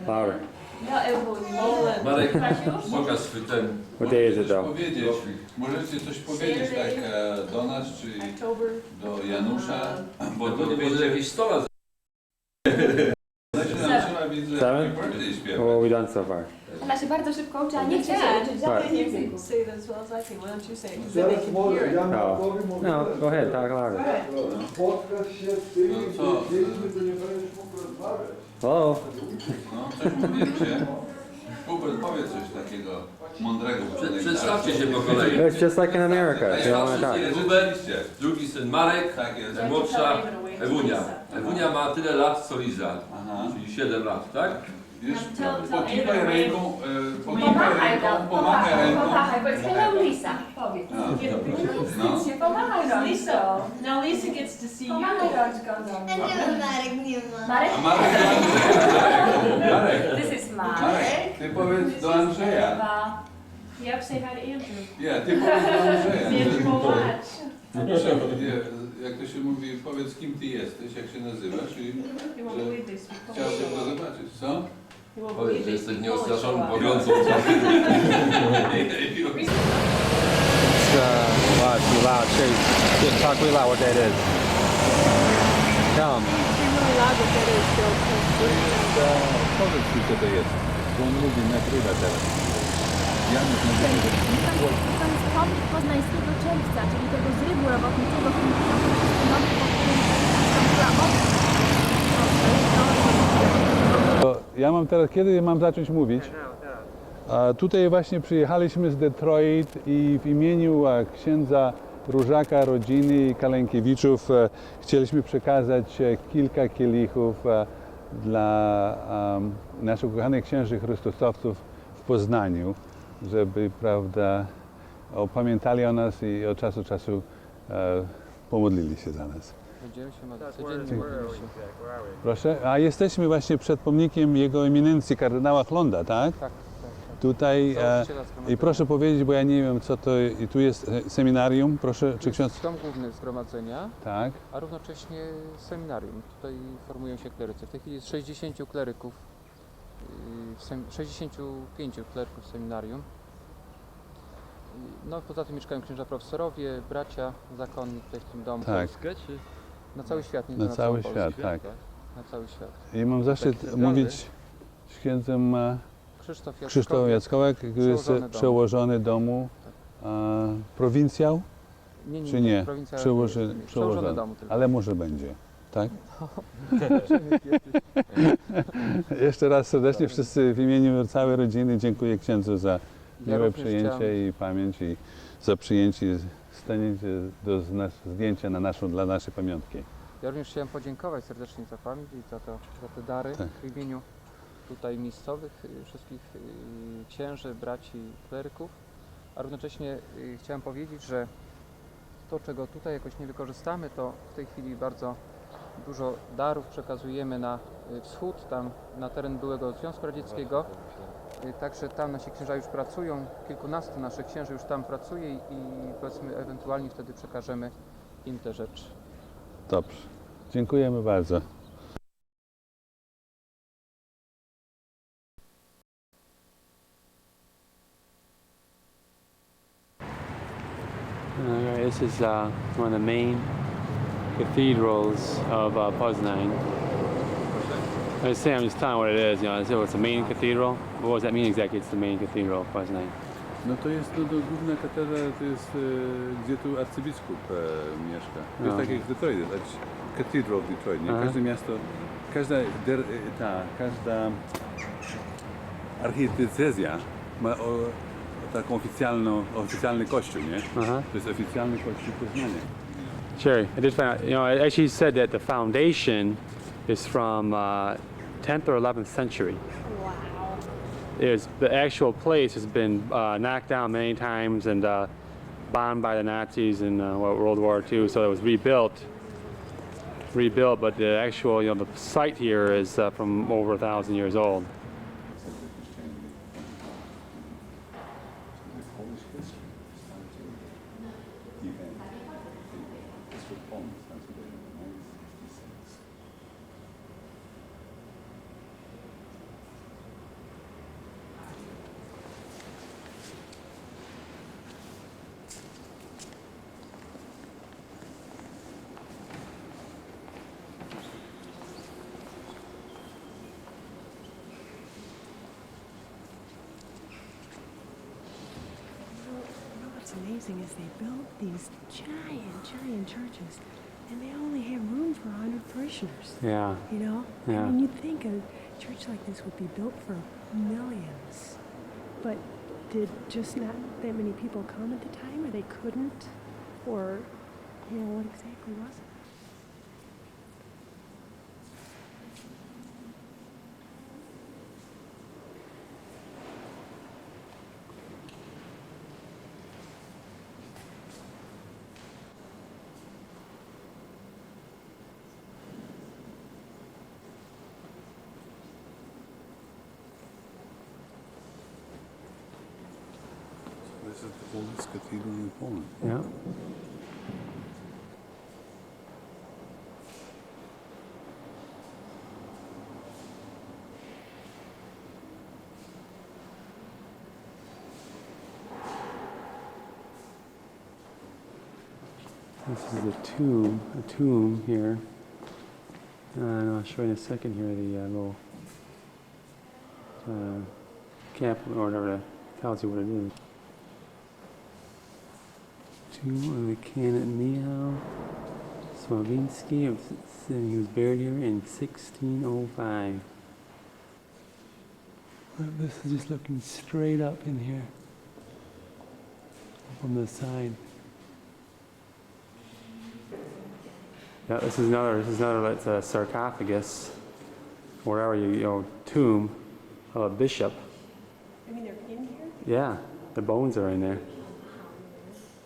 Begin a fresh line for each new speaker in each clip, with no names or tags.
Louder.
Marek, pokaż swój ten.
What day is it though?
Możecie coś powiedzieć tak do nas, czy do Janusza, bo to
będzie jakieś 100 razy.
Seven? What have we done so far?
Ona się bardzo szybko uczy, a nie chce się uczyć żadnych języków.
Say it as well as I can. Why don't you say it? Because then they can hear it.
No, go ahead, talk louder.
Spotkać się z tymi dziećmi, to nie będziesz mógł rozmawiać.
Hello?
No, coś powiedzcie. Hubert, powiedz coś takiego mądrego.
Przedstawcie się po kolei.
It's just like in America. You don't want to talk.
Hubert, drugi syn Marek,
Tak jest.
najmłodsza Ewunia. Ewunia ma tyle lat co Liza, czyli 7 lat, tak?
Wiesz, pokiwaj ręką,
Pomachaj ręką. Powiedz, hello Lisa. Powiedz.
No.
Pomachaj rączką.
Lisa, now Lisa gets to see you.
Pomachaj rączką do mnie.
Marek nie ma.
Marek?
A Marek,
This is
Marek,
Marek.
ty powiedz do Andrzeja.
Yep, say hi to Andrew.
Nie, ty powiedz do Andrzeja.
Andrew will watch.
Jak to się mówi, powiedz kim ty jesteś, jak się nazywasz i
You won't believe this.
chciałbym to zobaczyć. Co?
You won't
Powiedz,
believe
że
this.
jesteś nieostraszonym, powiącą.
It's wow, it's too loud. Shay, just talk really loud what that is. Tell them.
Powiedz mi, co to jest. Bo on lubi nagrywa teraz. Janusz nagrywa.
To jest pomnik poznańskiego czerwca, czyli tego zrywu robotniczego, w którym
Ja mam teraz, kiedy mam zacząć mówić? Tutaj właśnie przyjechaliśmy z Detroit i w imieniu księdza Różaka, rodziny i Kalenkiewiczów chcieliśmy przekazać kilka kielichów dla naszych kochanych księży chrystusowców w Poznaniu, żeby, prawda, opamiętali o nas i od czasu do czasu pomodlili się za nas.
Będziemy się codziennie modlić się.
Proszę, a jesteśmy właśnie przed pomnikiem jego eminencji kardynała Chlonda, tak?
Tak.
Tutaj i proszę powiedzieć, bo ja nie wiem co to, i tu jest seminarium, proszę, czy ksiądz?
Dom główny zgromadzenia,
Tak.
a równocześnie seminarium. Tutaj formują się klerycy. W tej chwili jest 60 kleryków, 65 kleryków w seminarium. No poza tym mieszkają księża profesorowie, bracia zakonni tutaj w tym domu.
Tak.
Na cały świat, nie
Na
na
cały
całą
świat,
Polskę.
tak.
Na cały świat.
I mam zaszczyt mówić z księdzem Krzysztof Jackołek, który jest przełożony domu, prowincjał,
Nie,
czy nie?
prowincja
Przełożony
domu tylko.
ale może będzie, tak? Jeszcze raz serdecznie wszyscy w imieniu całej rodziny dziękuję księdzu za miłe przyjęcie i pamięć i za przyjęcie stanięcie do zdjęcia dla naszej pamiątki.
Ja również chciałem podziękować serdecznie za pamięć i za te dary w imieniu tutaj miejscowych wszystkich księży, braci, kleryków, a równocześnie chciałem powiedzieć, że to, czego tutaj jakoś nie wykorzystamy, to w tej chwili bardzo dużo darów przekazujemy na wschód, tam na teren byłego Związku Radzieckiego. Także tam nasi księża już pracują, kilkunastu naszych księży już tam pracuje i powiedzmy ewentualnie wtedy przekażemy im te rzeczy.
Dobrze, dziękujemy bardzo.
This is one of the main cathedrals of Poznań. I was saying, I'm just telling what it is. You know, so it's the main cathedral. What does that mean exactly? It's the main cathedral of Poznań.
No to jest główna katedra, to jest gdzie tu arcybiskup mieszka. To jest tak jak w Detroit, Cathedral of Detroit, nie? Każde miasto, każda archidiecezja ma taką oficjalny kościół, nie? To jest oficjalny kościół Poznania.
Sure. I did find out, you know, it actually said that the foundation is from 10th or 11th century. The actual place has been knocked down many times and bombed by the Nazis in World War II, so it was rebuilt. But the actual, you know, the site here is from over 1,000 years old.
amazing is they built these giant churches, and they only have room for 100 parishioners.
Yeah.
You know?
Yeah.
I mean, you'd think a church like this would be built for millions. But did just not that many people come at the time, or they couldn't? Or, you know, what exactly was it?
This is the oldest cathedral in Poland.
Yeah. This is a tomb here. And I'll show you in a second here the little cap or whatever that tells you what it is. Tomb of the Canon Michał Sławiński. He was buried here in 1605. This is just looking straight up in here from the side. Yeah, this is another. It's a sarcophagus, or whatever you know, tomb of a bishop.
I mean, they're in here?
Yeah, the bones are in there,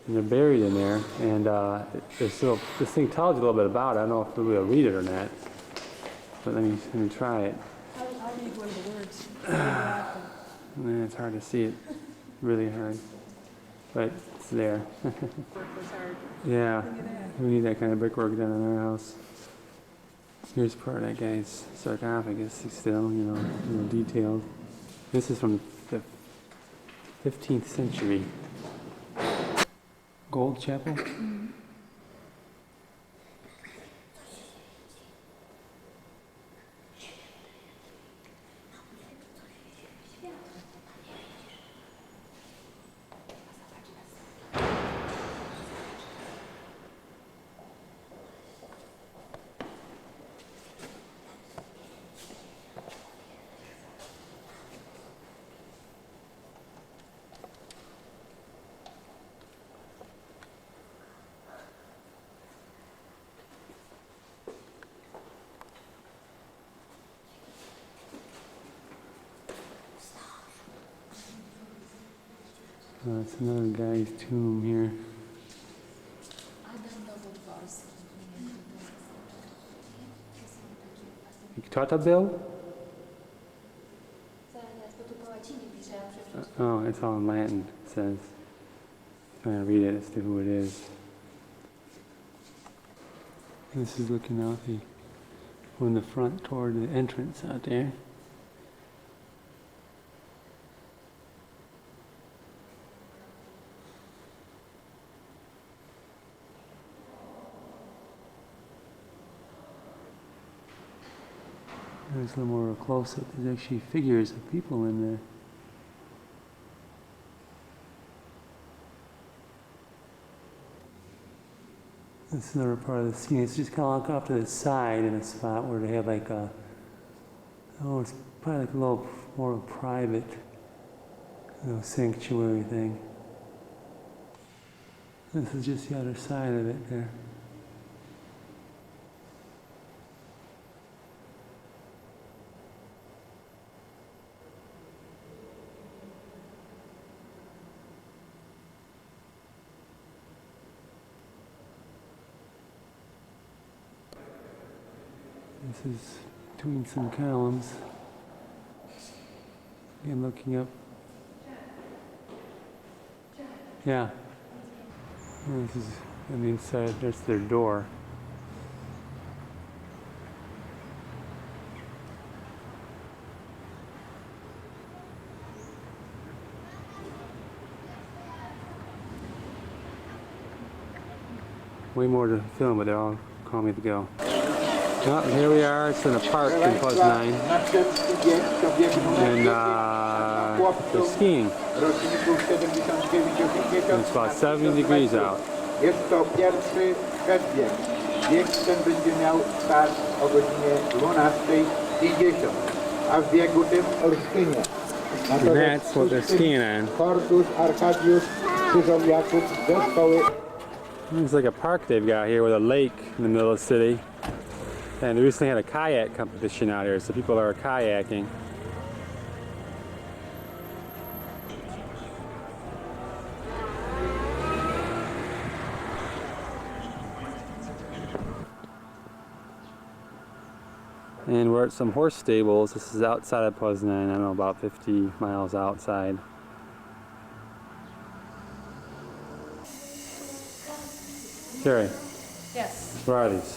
and they're buried in there. And there's still, this thing tells you a little bit about it. I don't know if we'll read it or not, but let me try it.
I'll read one of the words.
Man, it's hard to see it, really hard, but it's there.
Work was hard.
Yeah,
Look at that.
we need that kind of brickwork done in our house. Here's part of that guy's sarcophagus, still, you know, detailed. This is from the 15th century. Gold chapel? It's another guy's tomb here. Kto to był? Oh, it's all in Latin, it says. Trying to read it as to who it is. This is looking out from the front toward the entrance out there. There's a little more close-up. There's actually figures of people in there. This is another part of the scene. It's just kind of off to the side in a spot where they have like a, it's probably like a little more private, sanctuary thing. This is just the other side of it there. This is between some columns. Again, looking up. Yeah. And this is on the inside. There's their door. Way more to film, but they're all calling me to go. Well, here we are. It's in a park in Poznan.
bieg to bieg numer
And
10.
they're
Chłopców,
skiing.
roczników 79-80.
It's about 70 degrees out.
Jest to pierwszy przedbieg. Bieg ten będzie miał start o godzinie 12:50, a w biegu tym Olsztynie.
That's what they're skiing on.
Kordus, Arkadiusz, Krzyżowiaków, zespoły.
It's like a park they've got here with a lake in the middle of the city. And they recently had a kayak competition out here, so people are kayaking. And we're at some horse stables. This is outside of Poznan, I don't know, about 50 miles outside. Carrie,
Yes.
what are these?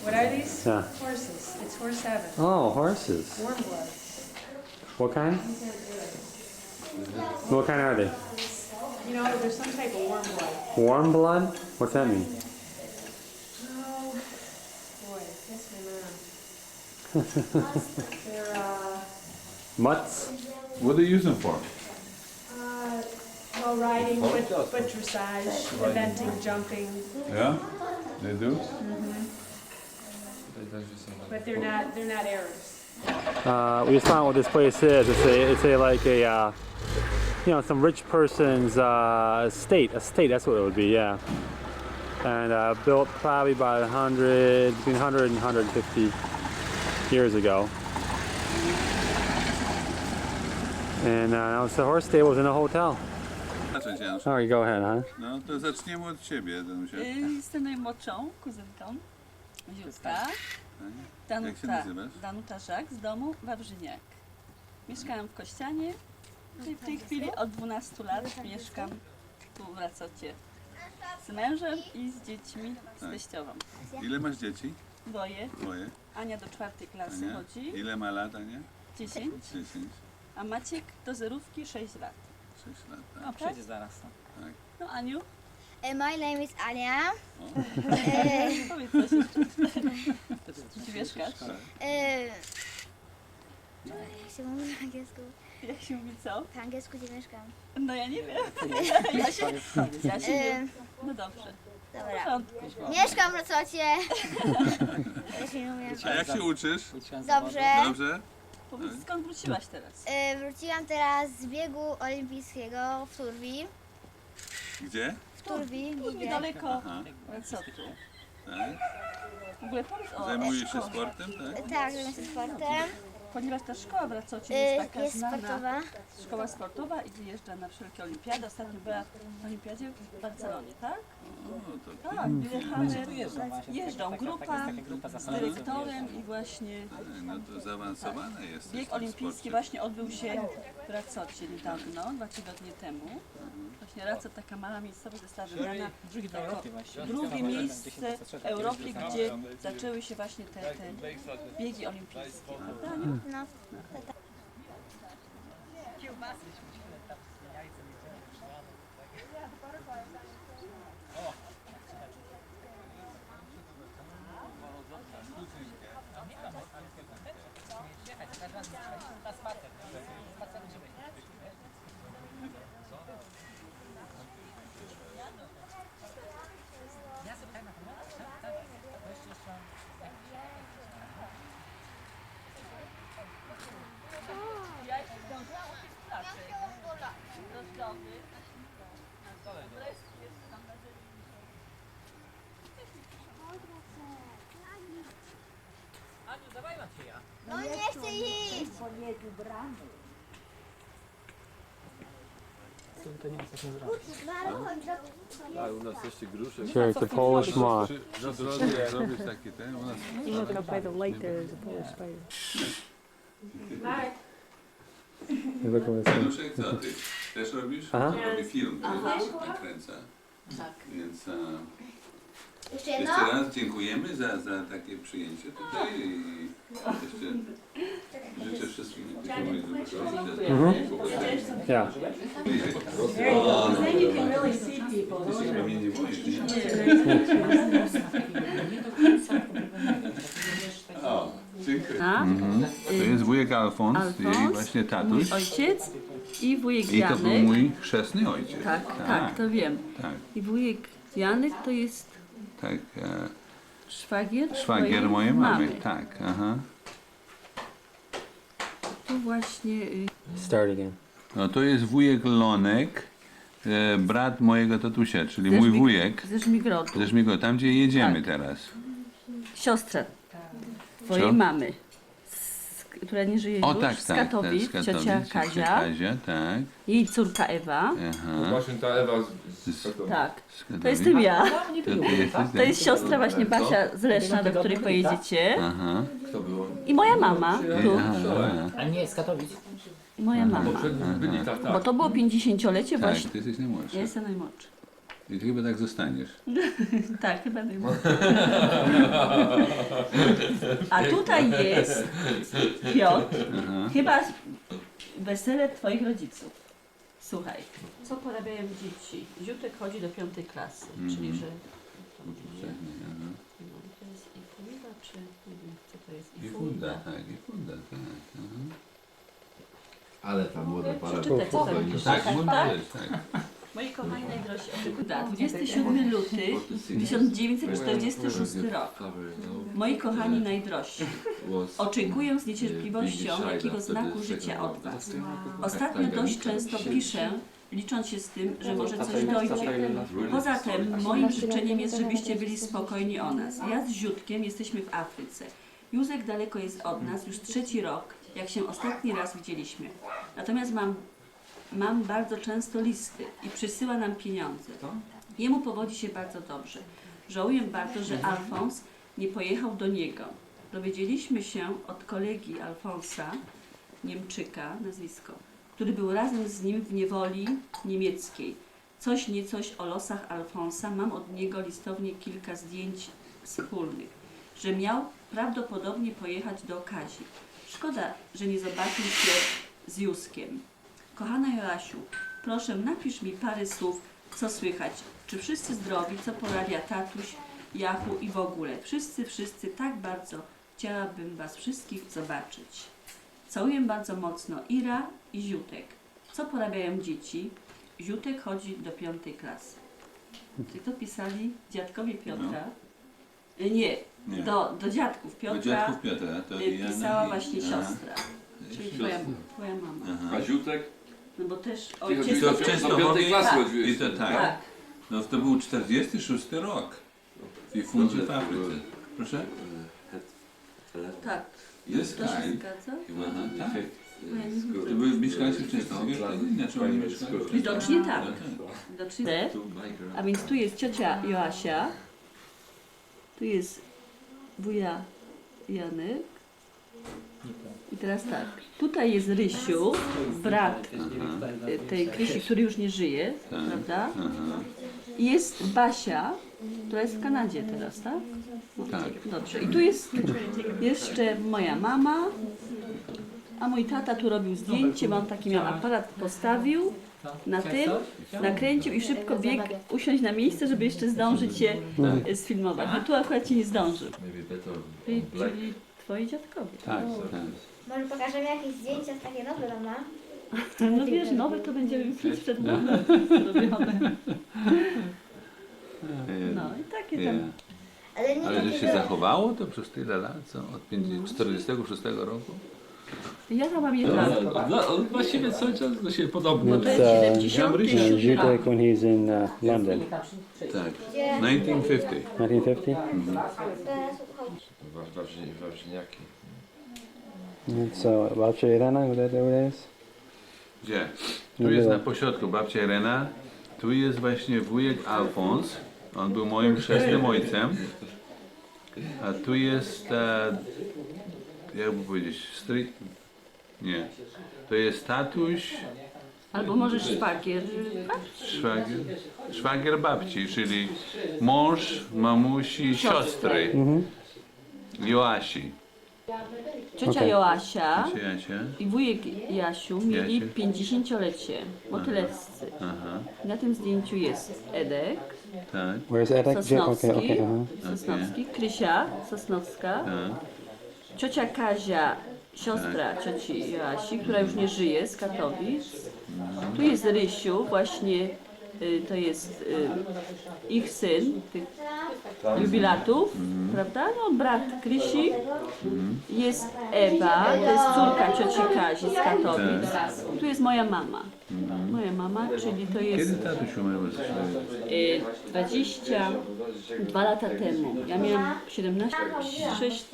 What are these?
Yeah.
Horses. It's horse heaven.
Oh, horses.
Warm blood.
What kind? What kind are they?
You know, there's some type of warm blood.
Warm blood? What's that mean?
Oh, boy, that's my mom. They're,
Mutts?
What do you use them for?
well, riding, but dressage, eventing, jumping,
Yeah, they do.
but they're not Arabs.
We just found out what this place is. It's a like a you know, some rich person's estate. That's what it would be, yeah. And built probably about between 100 and 150 years ago. And now it's the horse stables in a hotel. Oh, you go ahead, huh?
No, to zaczniemy od ciebie, Danusia.
Jestem najmłodszą kuzynką, Ziutka.
Jak się nazywasz?
Danuta Żak z domu Wawrzyniak. Mieszkałam w Kościanie. W tej chwili od 12 lat mieszkam tu w Racocie z mężem i z dziećmi, z teściową.
Ile masz dzieci?
Dwoje.
Twoje.
Ania do 4. klasy
Ania?
chodzi,
Ile ma lat, Ania?
10,
10.
a Maciek do zerówki 6 lat.
6 lat, tak.
No, przyjdzie zaraz. No Aniu,
My name is Ania.
powiedz coś jeszcze. Gdzie mieszkasz?
Jak się mówi po angielsku?
Jak się mówi co?
Po angielsku gdzie mieszkam?
No ja nie wiem. Ja się nie. No dobrze. W
Dobra.
porządku.
Mieszkam w Racocie. Ja się nie umiem.
A jak się uczysz?
Dobrze.
Dobrze?
Powiedz, skąd wróciłaś teraz?
Wróciłam teraz z biegu olimpijskiego w Turbii.
Gdzie?
W Turbii.
Niedaleko
Aha.
Racotu.
Tak.
W ogóle powiedz o
Zajmujesz się
szkole.
sportem, tak?
Tak, zajmuję się sportem.
Ponieważ ta szkoła w Racocie jest taka
Jest
znana.
sportowa.
Szkoła sportowa i wyjeżdża na wszelkie olimpiady. Ostatnio była na olimpiadzie w Barcelonie, tak?
O, to
Tak, jeżdżą grupa z dyrektorem i właśnie
no to zaawansowane jest.
bieg olimpijski właśnie odbył się w Racocie niedawno, 2 tygodnie temu. Właśnie Racot, taka mała miejscowość, została wybrana jako drugie miejsce w Europie, gdzie zaczęły się właśnie te biegi olimpijskie. Prawda?
No. No nie chcę iść!
A u nas jeszcze gruszek.
Sure, it's a Polish moth.
Na drodze jak zrobisz takie ten, u nas
You look up by the lake, there is a Polish spider.
You look at this one.
Danuszek, co ty? Też robisz?
Aha.
Robi film, nakręca.
Tak.
Więc
Jeszcze jedno?
jeszcze raz dziękujemy za takie przyjęcie tutaj i jeszcze życzę wszystkim
Yeah.
Then you can really see people.
Ty się chyba mnie nie boisz, nie? O, dziękuję. To jest jest wujek Alfons, jej właśnie
mój
tatuś.
ojciec i wujek
I to był
Janek.
mój chrzestny ojciec.
Tak, to wiem.
Tak,
I wujek Janek to jest
tak.
szwagier
Szwagier mojej mamy. Tak, aha.
Tu właśnie
Start again.
No to jest wujek Lonek, brat mojego tatusia, czyli mój wujek.
ze Żmigrodu.
Ze Żmigrodu, tam gdzie jedziemy
Tak.
teraz.
Siostra twojej
Co?
mamy, która nie żyje
O
już,
tak,
z
tak,
Katowic,
tak, z Katowic,
ciocia
ciocia
Kazia,
Kazia, tak.
jej córka Ewa.
Aha.
Właśnie ta Ewa z
Tak,
Z
to
Katowic.
jestem ja.
To ty jesteś,
To jest siostra właśnie Basia z Leszna, do której pojedziecie.
Aha.
Kto było?
I moja mama tu.
A nie, z Katowic.
I moja mama.
Byli tak,
Bo
tak.
to było 50-lecie
Tak,
właśnie.
ty jesteś najmłodszy.
Ja jestem najmłodszy.
I ty chyba tak zostaniesz.
Tak, chyba najmłodszy. A tutaj jest Piotr, chyba wesele twoich rodziców. Słuchaj, co porabiają dzieci? Ziutek chodzi do 5. klasy, czyli że... No, to jest i funda, czy nie wiem, co to jest?
I funda, tak, i funda, tak. Aha.
Ale ta młoda para.
Przeczytać, co tam pisze.
Tak, mówiłeś, tak.
Moi kochani najdrożsi, 27 luty 1946 rok. Moi kochani najdrożsi, oczekuję z niecierpliwością jakiego znaku życia od Was. Ostatnio dość często piszę, licząc się z tym, że może coś dojdzie. Poza tym moim życzeniem jest, żebyście byli spokojni o nas. Ja z Ziutkiem jesteśmy w Afryce. Józek daleko jest od nas już 3. rok, jak się ostatni raz widzieliśmy. Natomiast mam bardzo często listy i przysyła nam pieniądze. Jemu powodzi się bardzo dobrze. Żałuję bardzo, że Alfons nie pojechał do niego. Dowiedzieliśmy się od kolegi Alfonsa, Niemczyka, nazwisko, który był razem z nim w niewoli niemieckiej. Coś niecoś o losach Alfonsa, mam od niego listownie kilka zdjęć wspólnych, że miał prawdopodobnie pojechać do Kazi. Szkoda, że nie zobaczył się z Józkiem. Kochana Joasiu, proszę napisz mi parę słów, co słychać. Czy wszyscy zdrowi, co porabia tatuś, Jachu i w ogóle. Wszyscy tak bardzo chciałabym was wszystkich zobaczyć. Całuję bardzo mocno Ira i Ziutek. Co porabiają dzieci? Ziutek chodzi do 5. klasy. Czyli to pisali dziadkowie Piotra. Nie, do dziadków Piotra,
Piotra, to
pisała właśnie siostra. Czyli twoja mama.
A Ziutek?
No bo też
To
ojciec...
do 5. klasy
Tak.
I
chodziłeś.
to tak.
Tak.
No to był 46 rok. I fundzie w Afryce. Proszę?
Tak.
Jest
To się
kraj.
zgadza?
Aha, tak.
Bo ja nie wiem.
To były mieszkańcy wcześniej wtedy? Inaczej oni mieszkali?
Widocznie tak.
No tak.
Widocznie. A więc tu jest ciocia Joasia. Tu jest wuja Janek. I teraz tak. Tutaj jest Rysiu, brat tej Krysi, który już nie żyje, prawda? I jest Basia, która jest w Kanadzie teraz, tak?
Tak.
Dobrze. I tu jest jeszcze moja mama, a mój tata tu robił zdjęcie, bo on taki miał aparat, postawił na tym, nakręcił i szybko biegł usiąść na miejsce, żeby jeszcze zdążyć się sfilmować. No tu akurat się nie zdążył. Czyli twoi dziadkowie.
Tak, tak.
Może pokażemy jakieś zdjęcia z takie nowe mama?
No wiesz, nowe to będziemy mieć przed nami zrobione. No i takie tam.
Ale nie
Ale że
takie
się
były.
zachowało to przez tyle lat, co? Od 46 roku?
Ja tam mam jedno.
Właściwie cały czas do siebie podobnie.
Bo to jest 77 rok.
Ziutek when he's in London.
Tak. 1950.
1950?
Teraz chodź.
Ważniaki.
So, babcia Irena, where that is?
Gdzie? Tu jest na pośrodku babcia Irena, tu jest właśnie wujek Alfons, on był moim chrzestnym ojcem, a tu jest, jakby powiedzieć, nie, to jest tatuś,
Albo może szwagier.
szwagier babci, czyli mąż mamusi siostry, Joasi.
Ciocia Joasia
Jasia.
i wujek Jasiu mieli
Jasiu.
50-lecie, motylewscy.
Aha,
Na tym zdjęciu jest Edek,
tak,
Where's Edek?
Sosnowski,
Okay.
Sosnowski, Krysia Sosnowska,
tak,
ciocia Kazia siostra cioci Joasi, która już nie żyje, z Katowic. Tu jest Rysiu, właśnie to jest ich syn, tych jubilatów, prawda? No, brat Krysi. Jest Ewa, to jest córka cioci Kazi z Katowic. Tu jest moja mama. Moja mama, czyli to jest...
Kiedy tatuś umarł?
22 lata temu. Ja miałam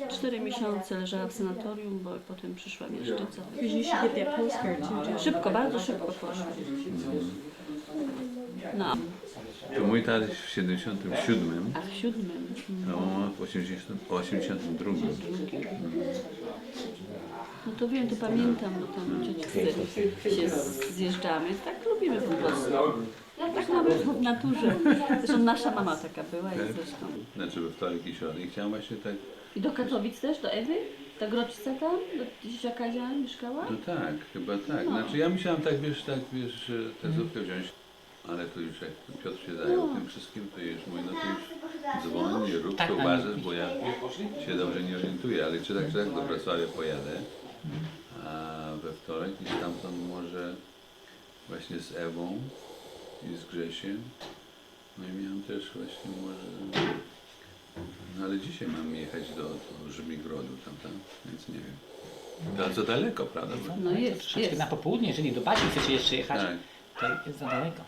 4 miesiące leżała w sanatorium, bo potem przyszła mieszczyca.
Because you should get that postcard too, John.
Szybko, bardzo szybko poszło. No,
To mój tatuś w 77,
a w 7.
a mama w 82.
No to wiem, to pamiętam, bo tam ciocice się zjeżdżamy. Tak lubimy po prostu. Ja tak mamy w naturze. Zresztą nasza mama taka była i zresztą.
Znaczy we wtorek i środę. I chciałem właśnie tak,
I do Katowic też, do Ewy? Ta Groczca tam? Do ciocia Kazia mieszkała?
no tak, chyba tak. Znaczy ja myślałem tak, wiesz, że tę zupkę wziąć, ale to już jak Piotr się zajął tym wszystkim, to już mój, no to już dzwoni, rób to uważasz, bo ja się dobrze nie orientuję, ale czy tak do Wrocławia pojadę, a we wtorek i stamtąd może właśnie z Ewą i z Grzesiem, no i miałem też właśnie może, no ale dzisiaj mam jechać do Żmigrodu tam, więc nie wiem. To daleko, prawda?
No jest,
Troszeczkę
jest.
na popołudnie, jeżeli do Basi chcecie jeszcze jechać,
Tak.
to jest za daleko.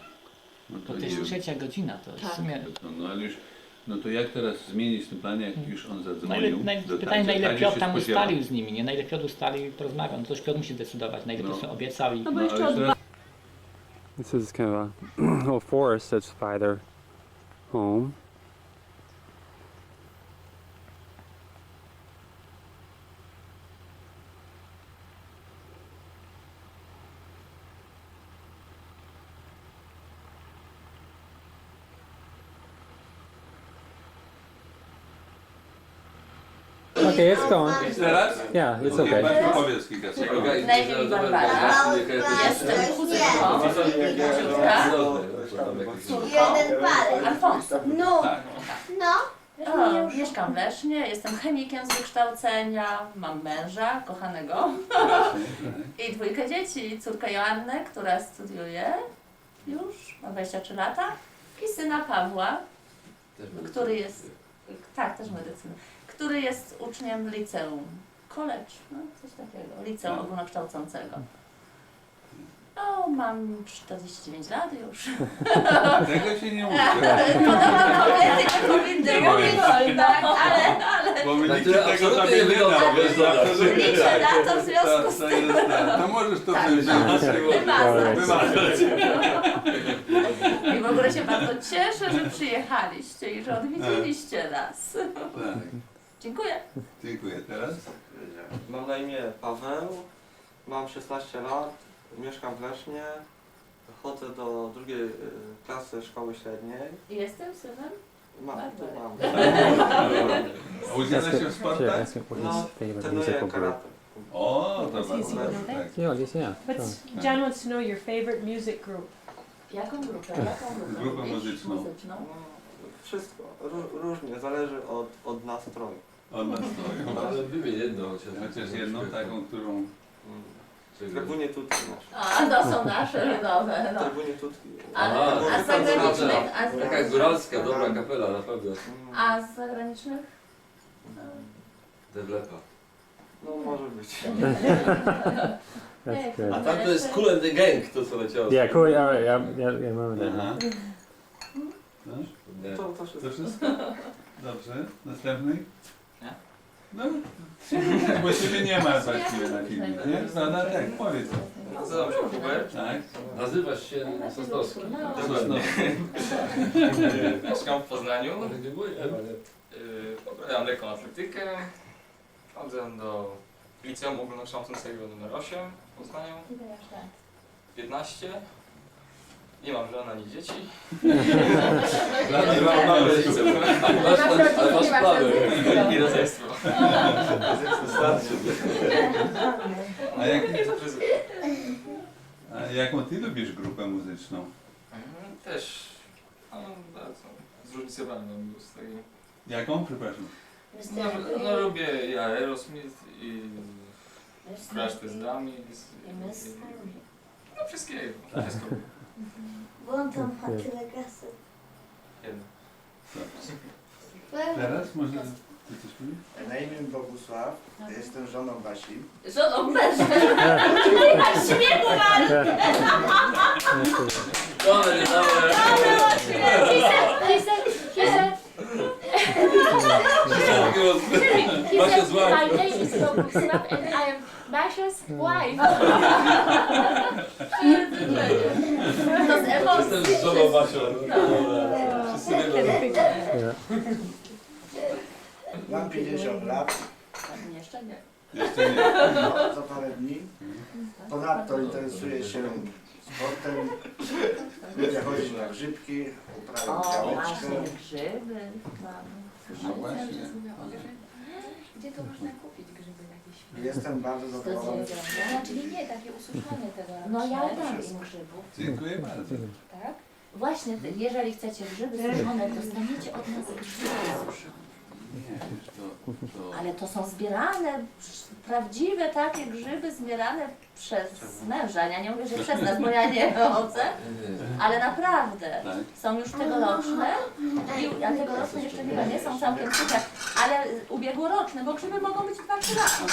No
Bo to jest 3 godzina, to jest w sumie...
No ale już, no to jak teraz zmienić ten plan, jak już on zadzwonił?
Pytanie, na ile
Tadzia
Piotr
się
tam
spodziewał.
ustalił z nimi, nie? Na ile Piotr ustalił i porozmawiał, no to już Piotr musi zdecydować, na ile Piotr obiecał i...
No bo jeszcze od
This is kind of a little forest that's by their home. Okay, it's going.
Teraz?
Yeah, it's okay.
Powiedz kilka słów.
Na imię Barbara. Jestem kuzynką.
Jeden palec.
Alfons.
No. No.
Mieszkam w Lesznie, jestem chemikiem z wykształcenia, mam męża kochanego i 2 dzieci, córkę Joannę, która studiuje już, ma 23 lata i syna Pawła, który jest, tak, też medycyna, który jest uczniem liceum, college, no coś takiego, liceum ogólnokształcącego. No, mam 49 lat już.
Tego się nie mówi.
Podobno kobiety nie powinny mówić, tak, ale
Bo my
Na
nikt
tyle
tego
absolutnie
tobie
nie
nie
wygląda,
da.
wiesz, zobacz.
liczę na to w związku z tym.
To możesz to sobie
Wymazać.
wymazać.
I w ogóle się bardzo cieszę, że przyjechaliście i że odwiedziliście nas.
Tak.
Dziękuję.
Dziękuję. Teraz?
Mam na imię Paweł, mam 16 lat, mieszkam w Lesznie, chodzę do 2. klasy szkoły średniej.
I jestem synem?
Mam.
A udziela się w sportach?
No, trenuję karate.
O, to
It's easy,
bardzo.
you know that?
Yeah, just yeah.
John wants to know your favorite music group.
Jaką grupę?
Grupę muzyczną.
No, wszystko, różnie, zależy od nastroju.
Od nastroju.
Ale wymień jedną chociaż.
Chociaż jedną taką, którą...
Trybunie tutki.
A, to są nasze ludowe. No.
Trybunie tutki.
A z zagranicznych?
Taka góralska, dobra kapela, na pewno.
A z zagranicznych?
Devlepa.
No może być.
That's good.
A tam to jest Cool and the Gang, to co leciało.
Yeah, cool. All right. Yeah, remember that.
Aha.
Nie.
To wszystko.
To wszystko? Dobrze. Następny?
Nie.
No, bo ciebie nie ma właściwie na filmie, nie? No, tak, powiedz.
Nazywam się Hubert.
Tak?
Nazywasz się Sosnowski.
Mieszkam w Poznaniu.
Dziękuję.
Uprawiam lekką atletykę. Chodzę do liceum ogólnokształcącego nr 8 w Poznaniu. 15. Nie mam żony ani dzieci.
Ale masz plany.
I rodzeństwo.
A jaką ty lubisz grupę muzyczną?
Też bardzo zróżnicowaną gust.
Jaką? Przepraszam.
No lubię i Aerosmith i
Reszty z nami. No wszystkiego. Wszystko.
Bo on tam ma tyle kasy.
Jedno.
Teraz może ty coś mówisz?
Na imię Bogusław, jestem żoną Basi.
Żoną też. Nie ma śmiechu, Marek.
Dobre, dobre. Basia zła.
My name is Bogusław and I am Basia's wife.
To z emocji.
Jestem z żoną Basią. Wszyscy wiedzą.
Mam 50 lat.
Jeszcze nie.
Jeszcze nie.
No, za parę dni. Ponadto interesuję się sportem. Lubię chodzić na grzybki, uprawiam działeczkę.
grzyby.
No właśnie.
Gdzie to można kupić grzyby jakieś?
Jestem bardzo zadowolony.
Czyli nie takie ususzone tego.
No ja dam im grzybów.
Dziękuję bardzo.
Tak?
Właśnie, jeżeli chcecie grzyby suszone, dostaniecie od nas grzyby suszone. Ale to są zbierane, prawdziwe takie grzyby zbierane przez męża. Ja nie mówię, że przez nas, bo ja nie chodzę, ale naprawdę są już tegoroczne i a tegoroczne jeszcze nie są całkiem suche, ale ubiegłoroczne, bo grzyby mogą być 2-3 lata.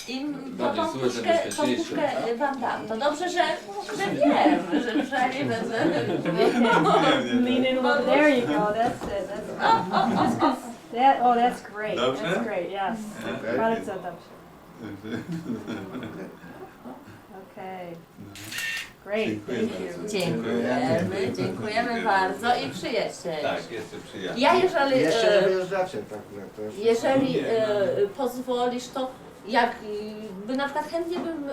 I tą puszkę wam dam. To dobrze, że wiem, że nie będę.
Lean in a little. There you go. That's it. That's great.
Dobrze?
That's great. Yes. Bardzo dobrze. Okay. Great. Thank you.
Dziękujemy bardzo i przyjaciel.
Tak, jeszcze przyjaciół.
Ja jeżeli,
Jeszcze nie wyjeżdżacie, tak?
jeżeli pozwolisz, to jakby na przykład chętnie bym,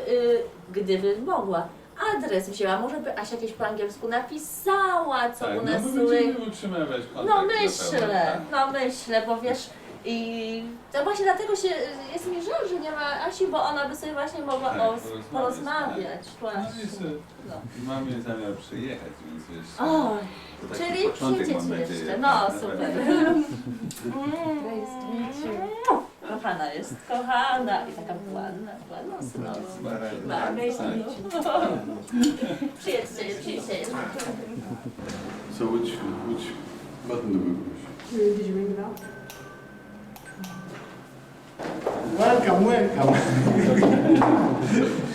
gdyby mogła, adres wzięła, może by Asia jakieś po angielsku napisała, co
Tak,
u nas
no my będziemy utrzymywać kontakt.
No myślę, bo wiesz, i to właśnie dlatego jest mi żal, że nie ma Asi, bo ona by sobie właśnie mogła porozmawiać. Właśnie.
No. Mamy zamiar przyjechać, więc wiesz.
O,
to taki
czyli
początek, mam
przyjdziecie
nadzieję.
jeszcze. No super. Kochana jest, kochana i taka ładna synowa. Przyjedźcie.
So which button do we push?
Did you ring the bell?
Welcome.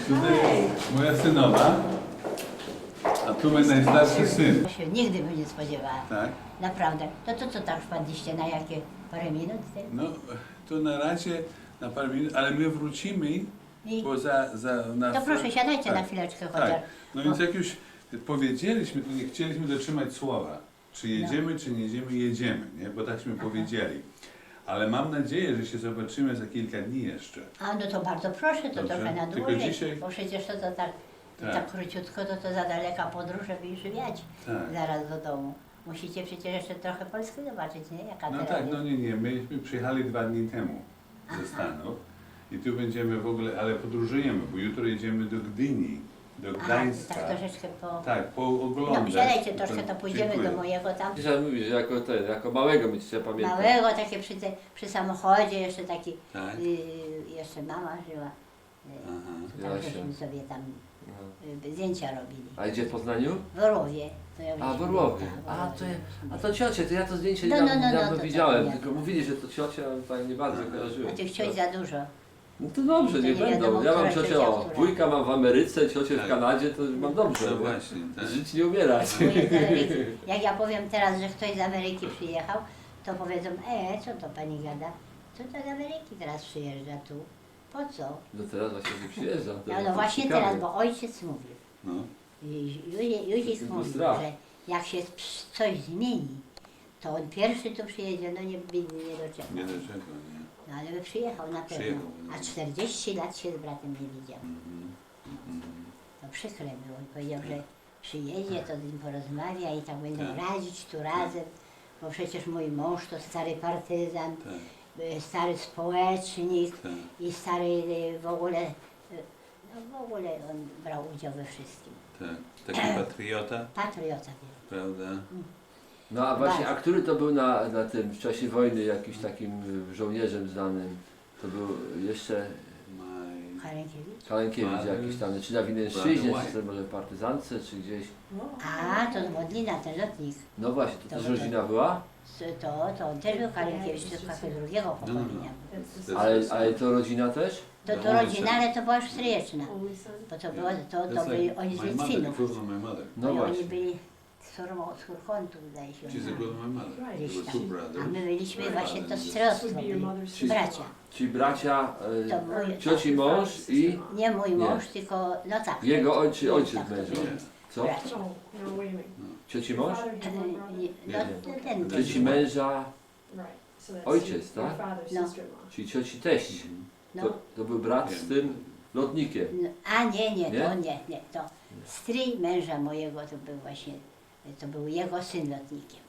Tutaj moja synowa, a tu mój najstarszy syn.
Nigdy bym nie spodziewała.
Tak?
Naprawdę. To co tam wpadliście na jakie parę minut?
No, to na razie na parę minut, ale my wrócimy, bo
To proszę, siadajcie na chwileczkę chociaż.
Tak. No więc jak już powiedzieliśmy, to nie chcieliśmy dotrzymać słowa. Czy jedziemy, czy nie jedziemy, jedziemy, nie? Bo takśmy powiedzieli. Ale mam nadzieję, że się zobaczymy za kilka dni jeszcze.
A no to bardzo proszę, to
Dobrze.
trochę na
Tylko
dłużej,
dzisiaj-
bo przecież to tak króciutko, to za daleka podróż, żeby już wiać zaraz do domu. Musicie przecież jeszcze trochę Polski zobaczyć, nie? Jaka
No
teraz
tak,
jest.
no nie, myśmy przyjechali 2 dni temu ze Stanów i tu będziemy w ogóle, ale podróżujemy, bo jutro jedziemy do Gdyni, do Gdańska.
Tak troszeczkę
Tak, pooglądać.
No siadajcie troszkę, to pójdziemy
Dziękuję.
do mojego tam.
Dzisiaj mówisz, jako małego mi się pamięta.
Małego, takie przy samochodzie, jeszcze taki,
Tak?
jeszcze mama żyła. To tam
Jasia.
żeśmy sobie tam zdjęcia robili.
A gdzie w Poznaniu?
W Orłowie.
A, w Orłowie. A to ciocie, to ja to zdjęcie
No, to
widziałem,
tak,
tylko mówili, że to ciocia, tak nie bardzo kojarzyłem.
A tych cioć za dużo.
No to dobrze,
To
nie
nie
będą.
wiadomo,
Ja mam
która
ciocię,
trzecia,
o,
która.
wujka mam w Ameryce, ciocię w Kanadzie, to mam dobrze.
No
nie?
właśnie, tak.
Żyć nie umierać.
Jak ja powiem teraz, że ktoś z Ameryki przyjechał, to powiedzą, co to pani gada? Co to z Ameryki teraz przyjeżdża tu? Po co?
No teraz właśnie nie przyjeżdżam.
No właśnie
ciekawe.
teraz, bo ojciec mówił.
No.
Józik mówił,
strach.
że jak się coś zmieni, to on pierwszy tu przyjedzie, no nie doczekał.
Nie doczekał, nie?
No ale by przyjechał na pewno.
Przyjechał, no.
A 40 lat się z bratem nie widział. To przykre było. Powiedział, że przyjedzie, to z nim porozmawia i tak będą radzić tu razem, bo przecież mój mąż to stary partyzan, stary społecznik i stary w ogóle on brał udział we wszystkim.
Tak, taki patriota,
Patriota.
prawda?
No a właśnie, a który to był na tym, w czasie wojny jakiś takim żołnierzem znanym? To był jeszcze...
Kalenkiewicz.
Kalenkiewicz jakiś tam, czy na Wileńszczyźnie, czy może w partyzance, czy gdzieś.
A, to z Modlina, ten lotnik.
No właśnie, to też rodzina była?
To on też był Kalenkiewicz, tylko drugiego pokolenia.
Ale to rodzina też?
To rodzina, ale to była już stryjeczna. Bo to było, to byli oni z Litwinów.
No
I oni
właśnie.
byli z Hurkontu, wydaje się. Gdzieś tam. A my byliśmy właśnie to strojostwo, byli bracia.
Ci bracia,
To mój-
cioci mąż i...
Nie mój mąż, tylko, no tak.
Jego ojciec
tak,
męża.
byli
Co?
bracia.
Cioci mąż?
No, ten
Cioci męża, ojciec, tak?
No.
Czyli cioci teść.
No.
To był brat z tym lotnikiem.
No, a nie,
Nie?
to nie. To stryj męża mojego to był właśnie, to był jego syn lotnikiem.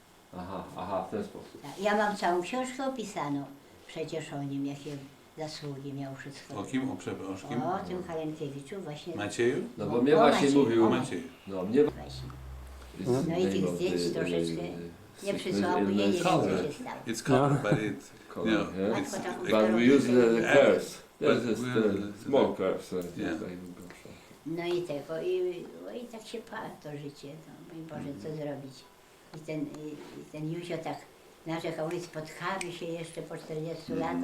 Aha, w ten sposób.
Tak, ja mam całą książkę opisaną przecież o nim, jakie zasługi miał wszystko.
O kim? O kim?
O tym Kalenkiewiczu właśnie.
Macieju?
No bo mnie właśnie
Macieju,
mówił.
o
Macieju.
No mnie...
Właśnie. No i tych zdjęć troszeczkę nie przysłał mu, nie wiem co się stało.
It's color, but it's, you know,
Matko
it's,
taką
But we
starą
use the curves.
But
There's just
we're-
small curves.
Yeah.
No i tego, i tak się pała to życie, no mój Boże, co zrobić. I ten Józio tak narzekał, my spotkamy się jeszcze po 40 latach,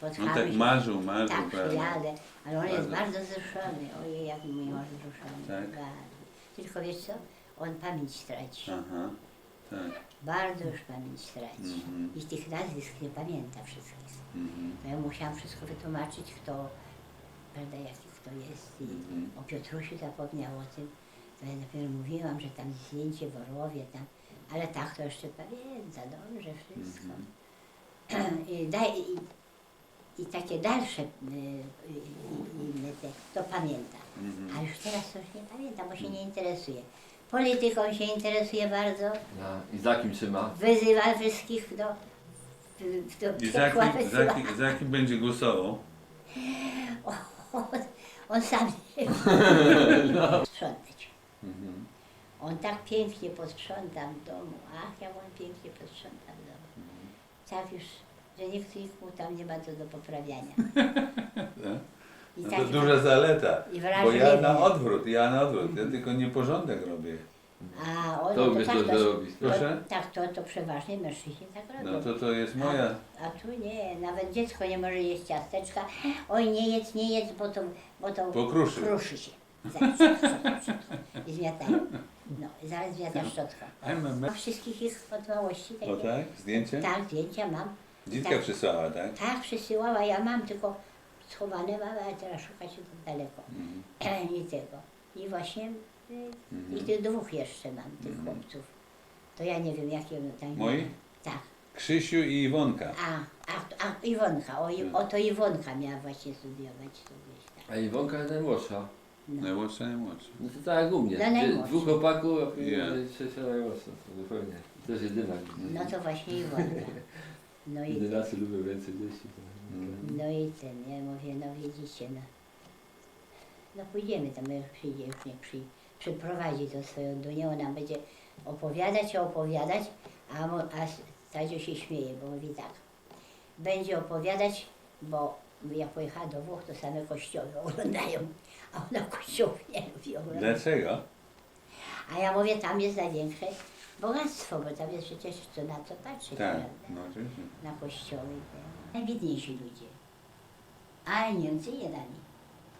on
spotkamy
tak
się.
marzył,
Tak,
prawda?
przyjadę, ale on jest
Bardzo.
bardzo wzruszony, ojej, jak mój mąż wzruszony,
Tak.
bardzo. Tylko wiesz co, on pamięć traci,
Aha, tak.
bardzo już pamięć traci.
Mhm.
I tych nazwisk nie pamięta wszystkich.
Mhm.
To ja musiałam wszystko wytłumaczyć, kto, prawda, jaki kto jest. I o Piotrusiu zapomniał o tym. To ja dopiero mówiłam, że tam zdjęcie w Orłowie tam, ale tak to jeszcze pamięta dobrze wszystko. I takie dalsze inne to pamięta. A już teraz to już nie pamięta, bo się nie interesuje. Polityką się interesuje bardzo.
No, i za kim trzyma?
Wyzywa wszystkich do
I
piekła wysyła.
za kim będzie głosował?
On sam nie sprzątać. On tak pięknie posprząta w domu. Ach, jak on pięknie posprząta w domu. Tak już, że niektórych mu tam nie ma co do poprawiania. I
No
tak
to duża zaleta,
i
bo
wrażliwy.
ja na odwrót, ja tylko nieporządek robię.
A on
To
to
umiesz
tak,
dobrze robić.
Proszę?
tak, to przeważnie mężczyźni tak robią.
No to jest moja.
A tu nie, nawet dziecko nie może jeść ciasteczka. Oj, nie jedz, bo to
Pokruszy.
kruszy się. Zaraz i zmiatają. No, i zaraz zmiata szczotką. A wszystkich ich od małości.
O tak? Zdjęcie?
Tak, zdjęcia mam.
Dzitka
tak,
przysłała, tak?
Tak, przysyłała, ja mam, tylko schowane mam, ale teraz szukać to daleko. I tego. I właśnie, i tych dwóch jeszcze mam, tych chłopców. To ja nie wiem, jakie one tam...
Moi?
Tak.
Krzysiu i Iwonka.
A Iwonka, to Iwonka miała właśnie studiować tu gdzieś tam.
A Iwonka jest najmłodsza.
Najmłodsza.
No to tak jak u mnie.
No, najmłodsza.
Dwóch chłopaków, a
Ja.
trzecia najmłodsza. To zupełnie. To jest jedyna.
No to właśnie Iwonka. No i,
Jedynacy lubią więcej dzieci.
no i ten, ja mówię, no widzicie, no pójdziemy tam, jak przyjdzie, już niech przyprowadzi to swoją Dunię, ona będzie opowiadać, a Stadzio się śmieje, bo mówi tak, będzie opowiadać, bo jak pojechała do Włoch, to same kościoły oglądają, a ona kościołów nie lubi oglądać.
Dlaczego?
A ja mówię, tam jest największe bogactwo, bo tam jest przecież co na co patrzeć,
Tak,
prawda?
no oczywiście.
Na kościoły. Najbiedniejsi ludzie. Ale Niemcy nie dali.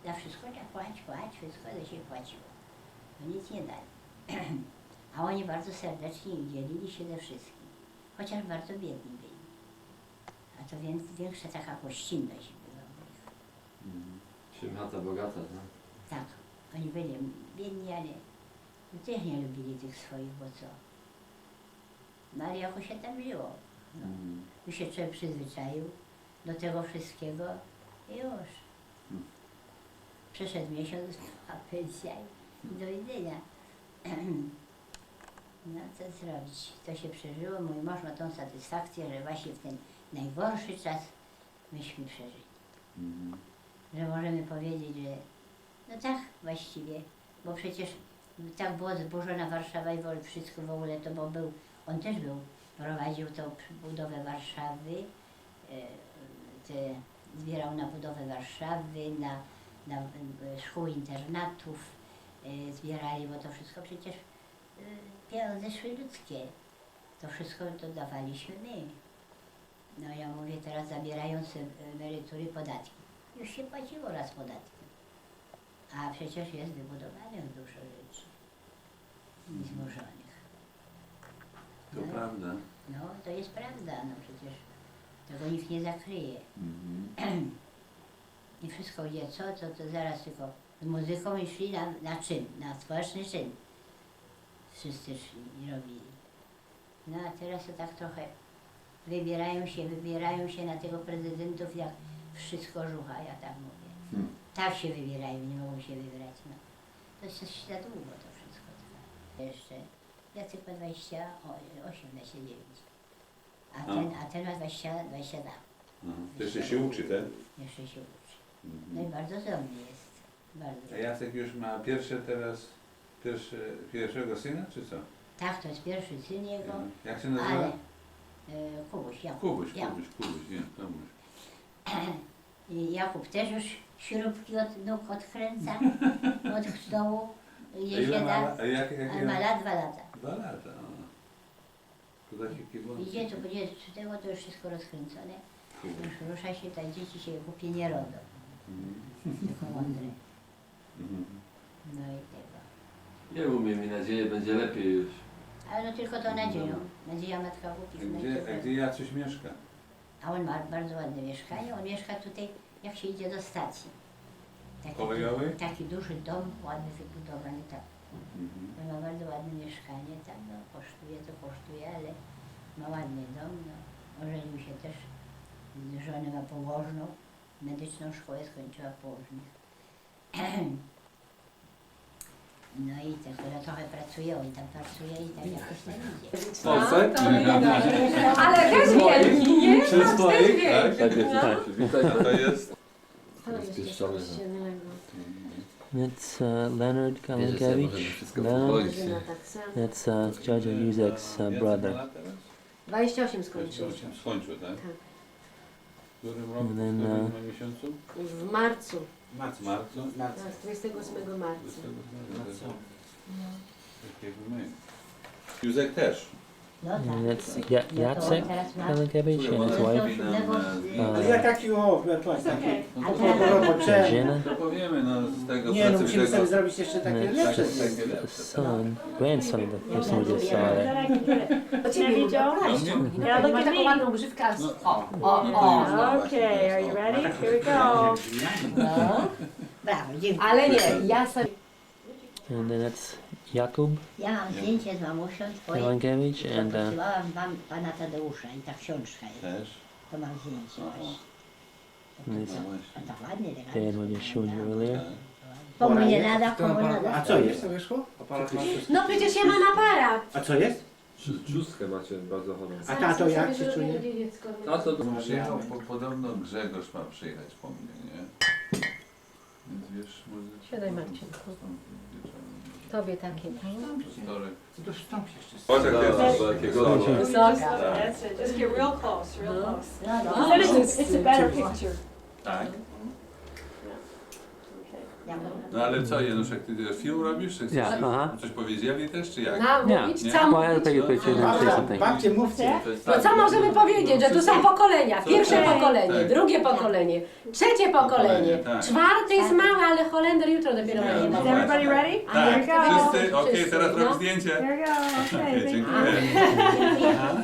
Za wszystko trzeba płać, wszystko to się płaciło. No nic nie dali. A oni bardzo serdecznie dzielili się ze wszystkim. Chociaż bardzo biedni byli. A to większa taka gościnność była u nich.
Czym chata bogata, no?
Tak, oni byli biedni, ale też nie lubili tych swoich, bo co? No ale jakoś się tam żyło. No. Już się człowiek przyzwyczaił do tego wszystkiego i już. Przeszedł miesiąc, a pensja i do widzenia. No co zrobić? To się przeżyło. Mój mąż ma tą satysfakcję, że właśnie w ten najgorszy czas myśmy przeżyli. Że możemy powiedzieć, że no tak właściwie, bo przecież tak była zburzona Warszawa i wszystko w ogóle to, bo on też prowadził tą budowę Warszawy, zbierał na budowę Warszawy, szkół, internatów zbierali, bo to wszystko przecież pieniądze szły ludzkie. To wszystko to dawaliśmy my. No ja mówię teraz, zabierając emerytury, podatki. Już się płaciło raz podatki. A przecież jest wybudowanych dużo rzeczy złożonych.
To prawda.
No, to jest prawda, no przecież tego nikt nie zakryje. I wszystko gdzie co, to zaraz tylko z muzyką i szli na czyn, na społeczny czyn. Wszyscy szli i robili. No a teraz to tak trochę wybierają się na tego prezydentów jak wszystko żucha, ja tak mówię. Tak się wybierają, nie mogą się wybrać. No. To jest za długo to wszystko trwa. Jeszcze, ja tylko 28, 29. A ten ma 22.
To jeszcze się uczy, tak?
Jeszcze się uczy. No i bardzo zdolny jest. Bardzo.
A Jacek już ma pierwszego syna, czy co?
Tak, to jest pierwszy syn jego.
Jak się nazywa?
Ale Kubuś, Jakub.
Kubuś, nie, Kubuś.
I Jakub też już śrubki od nóg odkręca, od stołu. Ma lat 2 lata.
2 lata, to takie kiełbasy.
Idzie, to będzie z tego to już wszystko rozkręcone. Już rusza się, te dzieci się głupie nie rodzą. Tylko mądre. No i tego.
Nie umiem, mi nadzieję, będzie lepiej już.
Ale no tylko to nadzieją. Nadzieja matka głupich.
A gdzie Jacuś mieszka?
A on ma bardzo ładne mieszkanie. On mieszka tutaj, jak się idzie do stacji.
Kolejowej?
Taki duży dom, ładny wybudowany, tak. On ma bardzo ładne mieszkanie, tam no, kosztuje, ale ma ładny dom. No. Ożenił się też, żonę ma położną, medyczną szkołę skończyła położnych. No i tak, ona trochę pracuje, on tam pracuje i tak jakoś tam idzie.
W Polsce?
Ale też wielki, nie?
Wszystko
Też
jest,
wielki.
tak jest. Witaj, to jest.
That's Leonard Kalinkiewicz. Leonard, that's Judge Józek's brother.
28 skończył.
Skończył, tak? W którym roku,
And then,
w którym miesiącu?
W marcu.
Marcu?
Tak, 28 marca.
Tak jak my. Józek też.
No tak.
And that's Jacek Kalinkiewicz and his wife.
Ja taki
Jenna.
To powiemy, no z tego
Nie, no musimy sobie
pracowitego.
zrobić jeszcze takie lepsze.
The son, grandson of the person we just saw there.
Do ciebie widział? Ma taką ładną grzywkę.
Okay, are you ready? Here we go.
No. Brawo, dziękuję.
Ale nie, ja sobie...
And then that's Jakub
Ja mam zdjęcie z mamusią twoje.
Kalinkiewicz and
Posyłałam wam pana Tadeusza i ta książka jest.
Też.
To mam zdjęcie właśnie.
and his
A tak ładnie
dad
teraz.
was just showing you earlier.
Komu nie nada, komu
A
nada.
co jest? Wyszło?
No przecież ja mam aparat.
A co jest?
Trzustkę macie bardzo chorą.
A tato jak się czuje?
Tato to
Przyjechał, podobno Grzegorz ma przyjechać po mnie, nie? Więc wiesz, może...
Siadaj, Marcinku. Tobie takie,
Wtorek.
To wstąp jeszcze.
Patrz jak jest, jakiego.
Wysoka.
That's it. Just get real close, real close.
No,
But it's a better picture.
Tak.
Ja
No ale co, Januszek, ty film robisz, czy chcesz coś powiedzieli też, czy jak?
Mówić,
Nie.
co
Well, I'll take a picture and say something.
Babcie, mówcie.
No co możemy powiedzieć, że tu są pokolenia. Pierwsze pokolenie,
Tak.
drugie pokolenie, trzecie pokolenie,
Tak.
czwarte jest małe, ale Holender jutro dopiero będzie.
Is everybody ready?
Tak,
Here we go.
wszyscy, okej, teraz robię
no.
zdjęcie.
Here we go. Okay, thank you.
Dziękuję.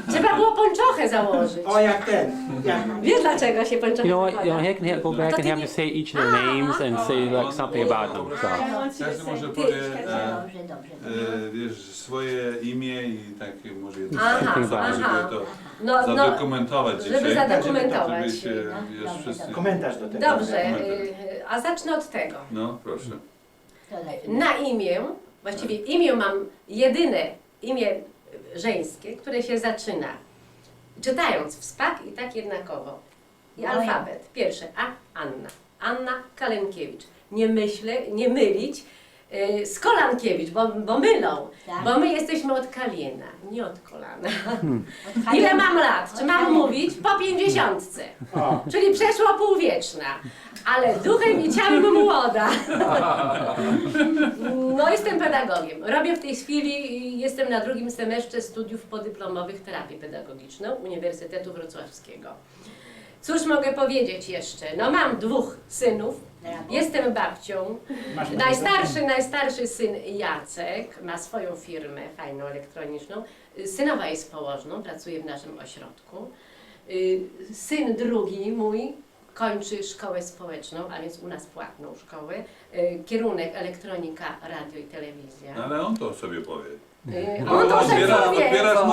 Trzeba było pończochę założyć.
O, jak ten. Jak...
Wiesz dlaczego się pończochę
You know what?
zakłada?
He can go back and have to say each of their names and say like something about them. So.
Każdy może powie, wiesz, swoje imię i tak może jedno
Aha,
zdanie, żeby
aha.
to
No,
zadokumentować
żeby
dzisiaj.
zadokumentować.
Żeby się, wiesz, wszyscy...
Komentarz do tego.
Dobrze, a zacznę od tego.
No, proszę.
Na imię, właściwie imię mam jedyne imię żeńskie, które się zaczyna, czytając w spak i tak jednakowo. I alfabet. Pierwsze A, Anna. Anna Kalinkiewicz. Nie mylić z Kolankiewicz, bo mylą.
Tak.
Bo my jesteśmy od Kalina, nie od kolana. Ile mam lat? Czy mam mówić? Po 50. Czyli przeszło półwieczna. ale duchem i ciałem młoda. No jestem pedagogiem. Robię w tej chwili, jestem na drugim semestrze studiów podyplomowych terapię pedagogiczną Uniwersytetu Wrocławskiego. Cóż mogę powiedzieć jeszcze? No mam 2 synów, jestem babcią. Najstarszy syn Jacek ma swoją firmę fajną, elektroniczną. Synowa jest położną, pracuje w naszym ośrodku. Syn drugi mój kończy szkołę społeczną, a więc u nas płatną szkołę. Kierunek elektronika, radio i telewizja.
Ale on to sobie powie.
On to sobie powie.
Odbierasz mu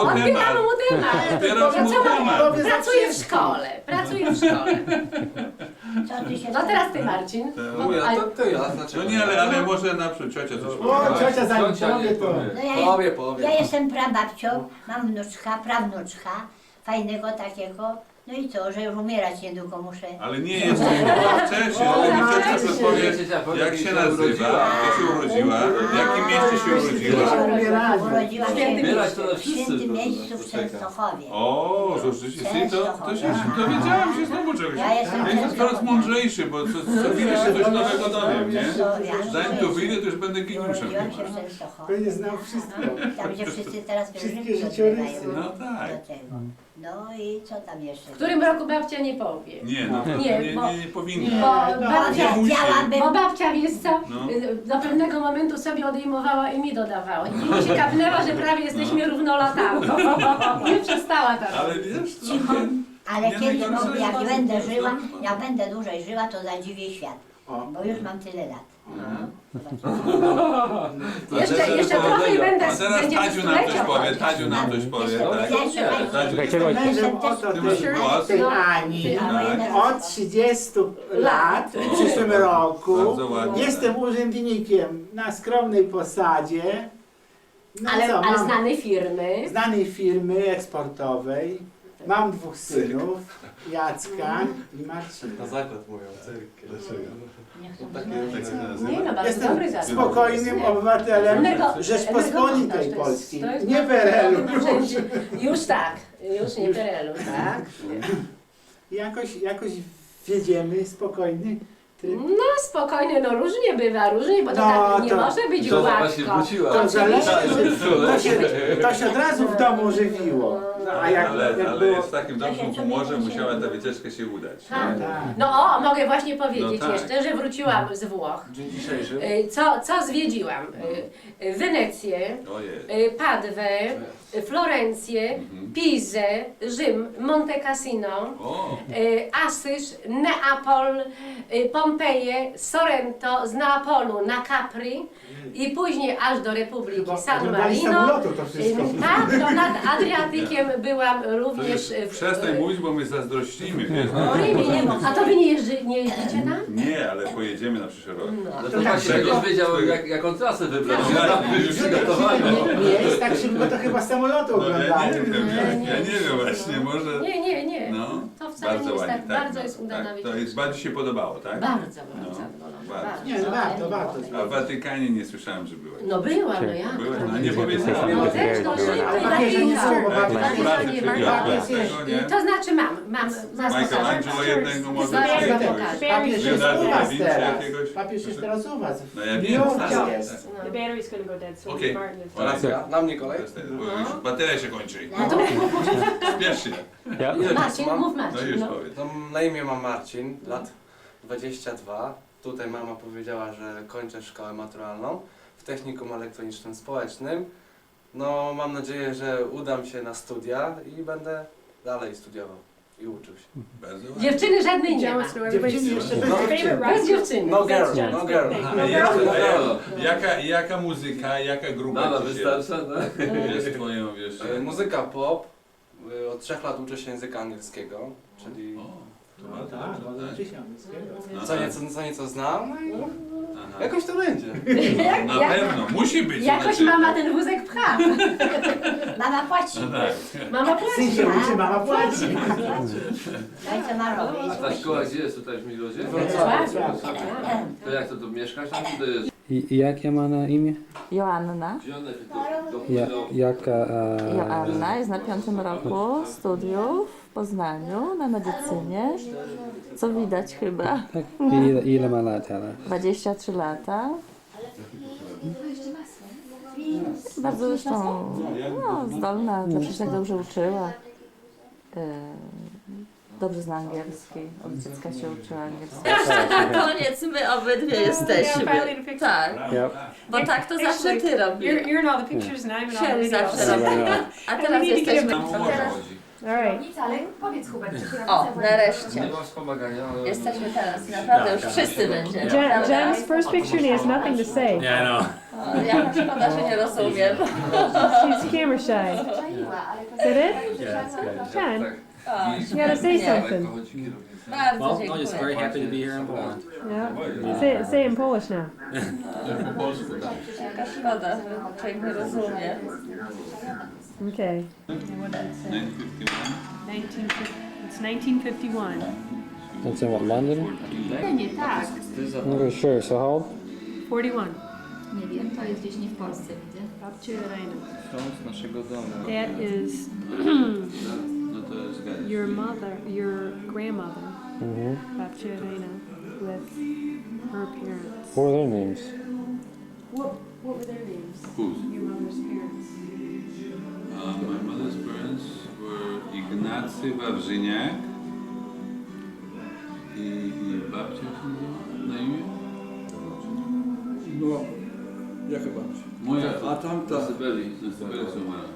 temat.
Pracuje w szkole. No teraz ty, Marcin.
To ja, znaczy...
No nie, ale może na przykład ciocia coś powie.
O, ciocia zanim powie to... Powie.
Ja jestem prababcią, mam wnuczka, prawnuczka, fajnego takiego. No i co, że już umierać niedługo muszę.
Ale nie jest wcześniej, ale mi ciocia coś powie, jak się nazywa, gdzie się urodziła, w jakim mieście się urodziła.
Urodziłam się w świętym miejscu w Częstochowie.
O, rzeczywiście, to się dowiedziałem się znowu czegoś. Ja jestem coraz mądrzejszy, bo co chwilę się coś nowego dowiem, nie? Zanim tu wyjdę, to już będę geniuszem.
Urodziłam się w Częstochowie.
Będzie znał wszystko.
Tam gdzie wszyscy teraz
Wszystkie życiorysy.
No tak.
No i co tam jeszcze?
W którym roku babcia nie powie?
Nie, no to nie powinna.
Bo babcia, wiesz co, do pewnego momentu sobie odejmowała i mi dodawała. I mi się kapnęła, że prawie jesteśmy równolatami. Nie przestała tak.
Ale wiesz co?
Ale kiedyś, jak będę żyła, jak będę dłużej żyła, to zadziwię świat. Bo już mam tyle lat.
Jeszcze trochę i będę.
A teraz Tadziu nam coś powie, Tadziu nam coś powie.
Mężem oto tej Ani od 30 lat w przyszłym roku. Jestem urzędnikiem na skromnej posadzie. No
ale znanej firmy.
Znanej firmy eksportowej. Mam 2 synów, Jacka i Marcina.
Na zakład mówią, cyrk. Dlaczego?
Nie no, bardzo
Jestem
dobry zakład.
spokojnym obywatelem Rzeczpospolitej Polskiej, nie PRL-u.
Już nie PRL-u, tak.
Jakoś wiedziemy, spokojny tryb.
No spokojnie, no różnie bywa, bo to tak nie może być gładko.
To się od razu w domu żywiło.
Ale jest w takim dobrym humorze, musiała ta wycieczka się udać.
No mogę właśnie powiedzieć jeszcze, że wróciłam z Włoch.
Dzień dzisiejszy.
Co zwiedziłam? Wenecję, Padwę, Florencję, Pizę, Rzym, Monte Cassino, Asyż, Neapol, Pompeje, Sorrento, z Neapolu na Capri i później aż do Republiki San Marino. Tak, to nad Adriatykiem byłam również.
Przestań mówić, bo my zazdrościmy.
A to wy nie jeździcie tam?
Nie, ale pojedziemy na przyszły rok.
No to tak się wiedział, jaką trasę wybrał.
Nie jest tak szybko, to chyba samolotu oglądałem.
Ja nie wiem właśnie, może...
Nie.
No,
To wcale nie jest tak, bardzo jest udana
wycieczka. To
wycieczka.
bardziej się podobało, tak?
Bardzo.
Nie, warto.
A w Watykanie nie słyszałem, że byłeś.
No byłam, no jak?
Byłeś? No nie powiedziałem.
No też, no to znaczy mam
Michelangelo jednego może
Papież jest u was teraz.
jakiegoś?
Papież jest teraz u was.
No ja wiem,
jest.
The battery's gonna go dead, so
Okej.
Martin is...
Racja.
Na mnie kolej?
Bo już bateria się kończy. Spiesz się.
Marcin, mów
No
Marcin.
już powiedz.
No, na imię mam Marcin, lat 22. Tutaj mama powiedziała, że kończę szkołę maturalną w technikum elektronicznym społecznym. No mam nadzieję, że udam się na studia i będę dalej studiował i uczył się.
Bardzo ładnie.
Dziewczyny żadnej nie ma.
Dziewczyny jeszcze
Bez dziewczyny.
No girl.
Jaka muzyka, jaka grupa
Mama
ci się
wystarcza, tak?
jest twoją, wiesz...
Muzyka pop. Od 3 lat uczę się języka angielskiego, czyli co nieco znam, no i jakoś to będzie.
Na pewno, musi być.
Jakoś mama ten wózek pcha.
Mama płaci.
No tak.
Mama płaci.
Mama płaci.
No i co ma robić?
A ta szkoła gdzie jest tutaj w Milodzie?
Tak.
To jak to mieszkasz tam, czy to jest?
I jak ja ma na imię?
Joanna.
Gdzie ona się to...
Joanna jest na 5. roku studiów w Poznaniu na medycynie. Co widać chyba.
Ile ma lat teraz?
23 lata. Bardzo zresztą zdolna, zawsze się tak dobrze uczyła. Dobrze zna angielski, od dziecka się uczyła angielskiego. Na koniec my obydwie jesteśmy. Tak. Bo tak to zawsze ty robisz.
You're in all the pictures and I'm in all the
Sherry
videos.
zawsze robi. A teraz jesteśmy.
Alright.
Ale powiedz Hubert, czy
O, nareszcie.
Nie ma wspomagania, ale...
Jesteśmy teraz, naprawdę już wszyscy będziemy.
Jen's first picture and he has nothing to say.
Yeah, I know.
O, ja szkoda, że nie rozumiem.
She's camera shy. Is that it?
Yeah, that's good.
Jen,
O,
you gotta say something.
bardzo
Well, I'm just very
dziękuję.
happy to be here in Poland.
Yeah. Say it in Polish now.
Jaka szkoda, że człowiek nie rozumie.
Okay.
It's 1951.
That's in what, London?
Nie, tak.
Okay, sure. So how old?
41.
Nie wiem, to jest gdzieś nie w Polsce, widzę.
Babcia Elena.
Ksiądz naszego domu.
That is
No to jest zgadza.
your grandmother,
Mm-hmm.
Babcia Elena, with her parents.
What were their names?
What were their names?
Whose?
Your mother's parents.
My mother's parents were Ignacy Wawrzyniak i babcia się nazywa na imię?
No, jaka babcia?
Moja
A tamta
na Syberii umarła.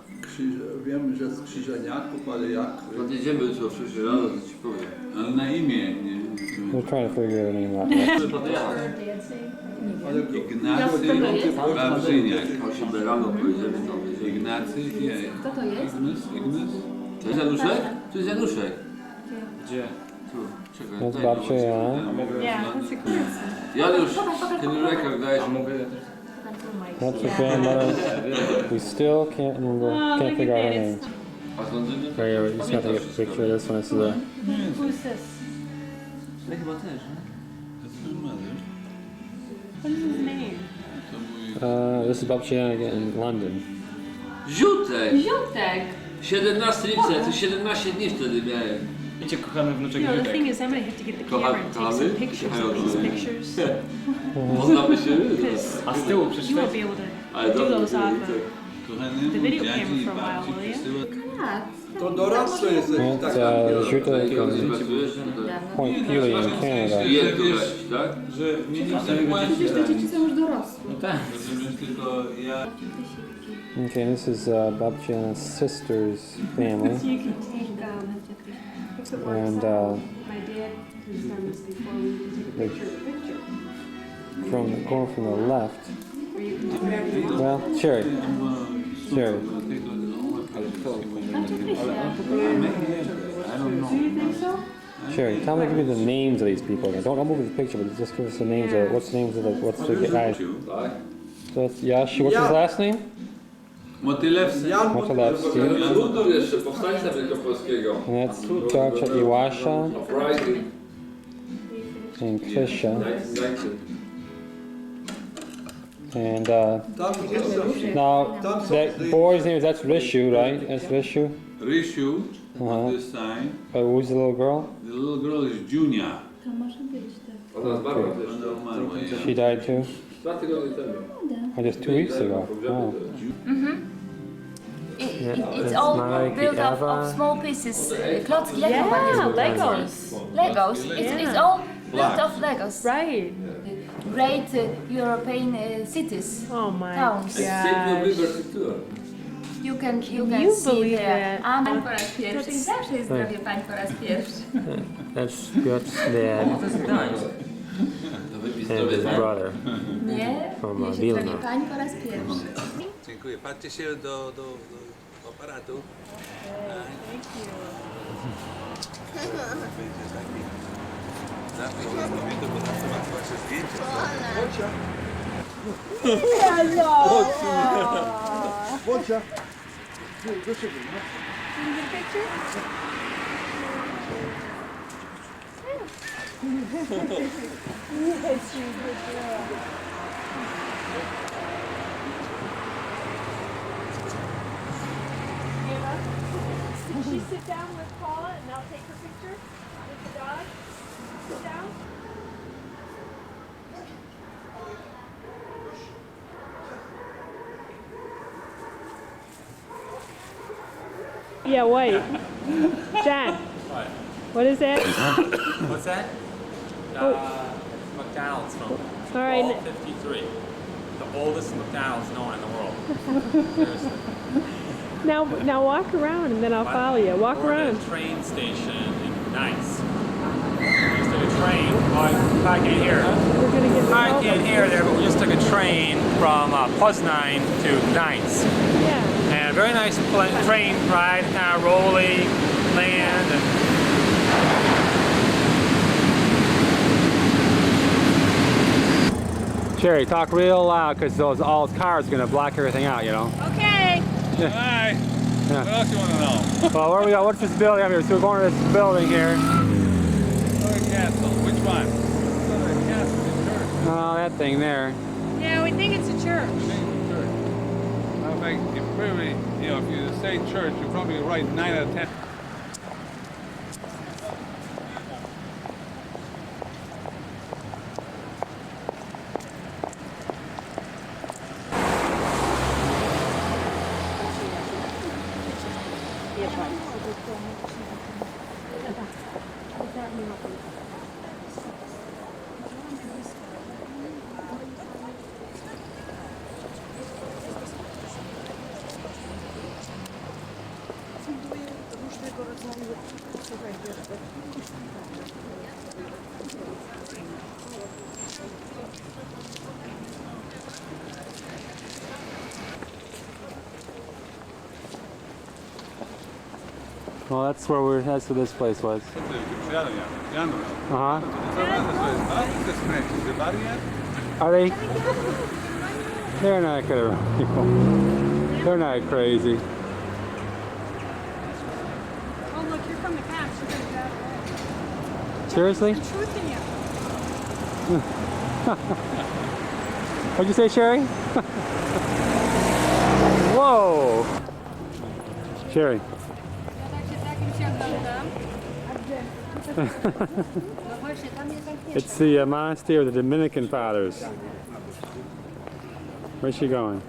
Wiem, że z Krzyżeniaków, ale jak...
Podjedziemy jutro o 6 rano, to ci powiem.
Ale na imię, nie?
We're trying to figure her name out.
Ignacy Wawrzyniak.
O 7 rano pojedziemy tam.
Ignacy, nie.
Kto to jest?
Ignacy?
To jest Januszek? To jest Januszek.
Gdzie?
Tu, czekaj.
That's
daj
babcia
mi
Joanna.
Yeah, that's a coincidence.
Janusz, can you recognize?
That's her grandmother. We still can't remember, can't figure out her name.
A sądzimy?
Right, yeah, we just got to get a picture of this one. This is a.
Who's this?
Ty chyba też,
What is his name?
This is Babcia Joanna in London.
Ziutek!
Ziutek!
17 lipca, to 17 dni wtedy miałem.
Wiecie, kochany wnuczek
No, the
Ziutek.
thing is, I'm gonna have to get the camera and take some pictures of these pictures.
Poznamy się?
Because
A z tyłu
you
przeczytaj.
won't be able
Ale
to do
dobrze,
those off
Kochany
the video
dziadzi
camera
i
for a while,
babci
will you?
przesyła...
Tak.
To doradca jesteś,
It's
tak?
Ziutek
Pracujesz?
Point Peely in Canada.
Jest tu lecić, tak?
Że mieliśmy właśnie...
Przecież te dzieci są już dorosłe.
No tak.
Rozumiesz, tylko ja...
Okay, this is Babcia Joanna's sister's family.
So you can take, if it works
And
out, my dad has done this before, we can take a picture of the picture.
going from the left.
Or you can do whatever you want.
Well, Sherry. Sherry.
Do you think so?
Sherry, tell me, give me the names of these people again. Don't move the picture, but just give us the names of what's the names of what's the guy.
Tak.
So it's Yash. What's his last name?
Motylewski.
Motylewski.
Bundur jeszcze, powstańca wielkopolskiego.
And that's Georgia Iwasha
Uprising.
and Krisha.
1919.
And now that boy's name that's Rishu, right? That's Rishu.
Rysiu,
Uh-huh.
this time.
Who's the little girl?
The little girl is Junia.
To może być tak.
Ona zmarła też.
Ona umarła, ja.
She died too.
2 tygodnie temu.
Oh, just 2 weeks ago. Wow.
It's all built of small pieces. Klocki Lego.
Yeah, Legos.
Legos. It's all built of Legos.
Right.
Great European cities.
Oh my
Towns.
gosh.
You can
You
see
believe
there.
that?
Pań po raz pierwszy. Zawsze jest zdrowie pań po raz pierwszy.
That's dad and his brother
Nie?
from
Jest
Vilna.
zdrowie pań po raz pierwszy.
Dziękuję. Patrzcie się do aparatu. Zawsze was pamiętam, bo zawsze mam wasze zdjęcia.
Bocia! Do siebie, no.
She sit down with Paula and I'll take her picture with the dog. Sit down.
Yeah, wait. John.
What?
What is that?
What's that? McDonald's from
All right.
1253. The oldest McDonald's known in the world. Seriously.
Now walk around and then I'll follow you. Walk
We're
around.
at a train station in Nice. We just took a train. Oh, I can't hear.
We're gonna get
I can't hear there, but we just took a train from Poznan to Nice.
Yeah.
And a very nice train ride, kind of rolling land. And Sherry, talk real loud because all those cars are going to block everything out, you know.
Okay.
Hi.
Yeah.
What else you want to know?
Well, where we go? What's this building up here? So we're going to this building here.
Castle. Which one? Castle.
Oh, that thing there.
Yeah, we think it's a church.
I think you probably, you know, if you say church, you're probably right 9 out of 10.
Well, that's where that's where this place was. Uh-huh. Are they? They're not gonna. They're not crazy.
Oh, look, here come the cops. You're gonna drive away.
Seriously?
The truth in you.
What'd you say, Sherry? Whoa! Sherry. It's the monastery of the Dominican Fathers. Where's she going?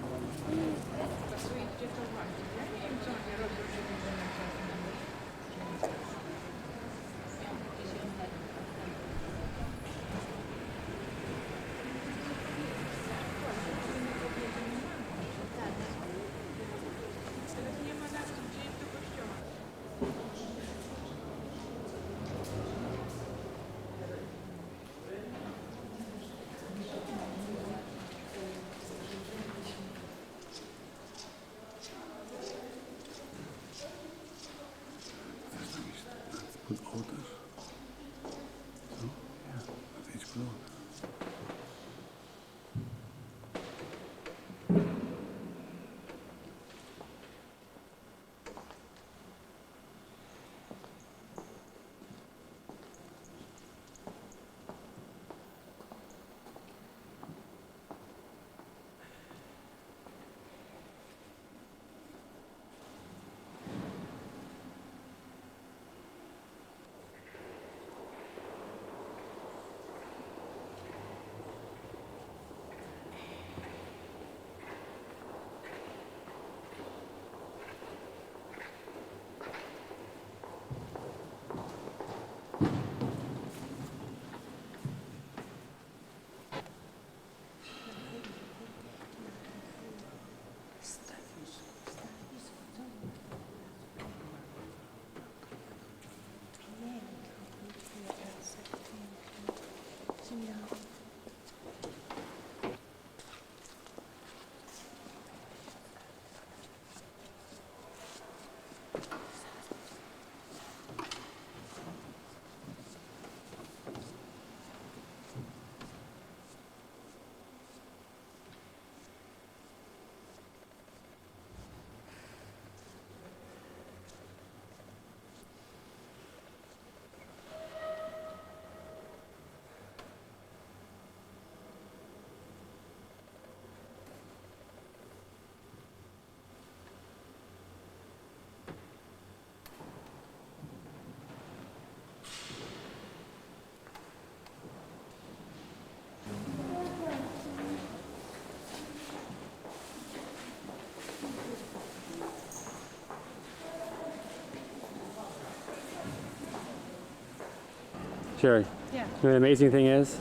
Sherry.
Yeah.
You know, the amazing thing is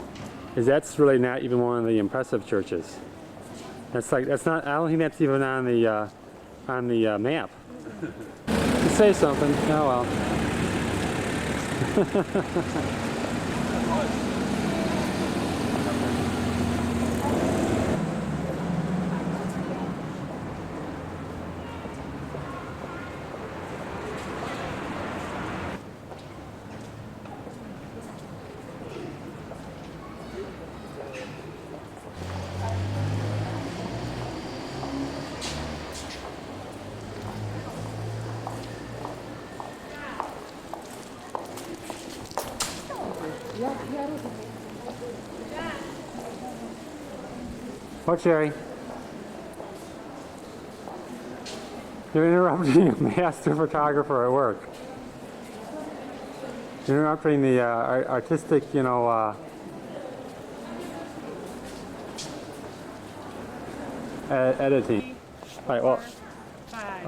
that's really not even one of the impressive churches. That's not. I don't think that's even on the map. To say something. Oh well. What, Sherry? You're interrupting a master photographer at work. You're interrupting the artistic, you know, editing. All right, well,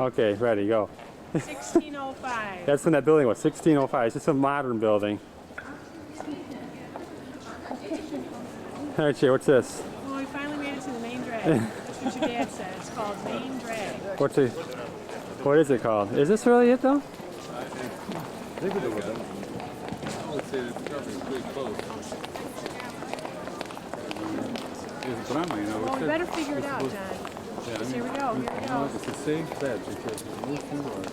okay, ready, go.
1605.
That's when that building was, 1605. It's just a modern building. All right, Sherry, what's this?
Oh, we finally made it to the main drag. That's what your dad said. It's called main drag.
What is it called? Is this really it though?
I think it was. I would say it's probably pretty close. It's drama, you know.
Well, we better figure it out, John.
Yeah,
Here we go, here we go.
It's the same thread because Wilson was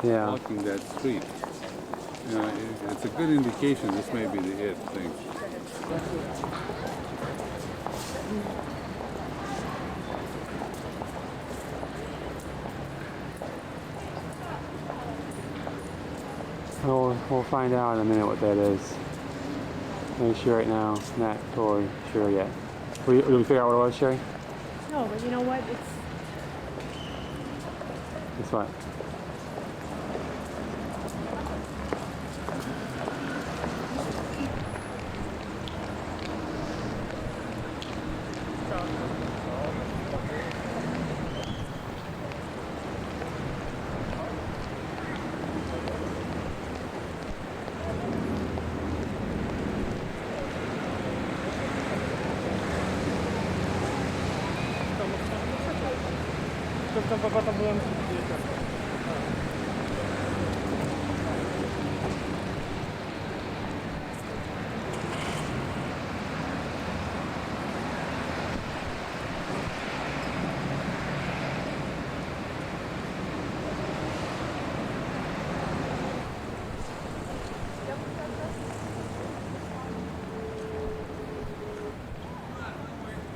walking that street. You know, it's a good indication this may be the it thing.
We'll find out in a minute what that is. I'm not sure right now. Not totally sure yet. Did we figure out what it was, Sherry?
No, but you know what? It's
It's what?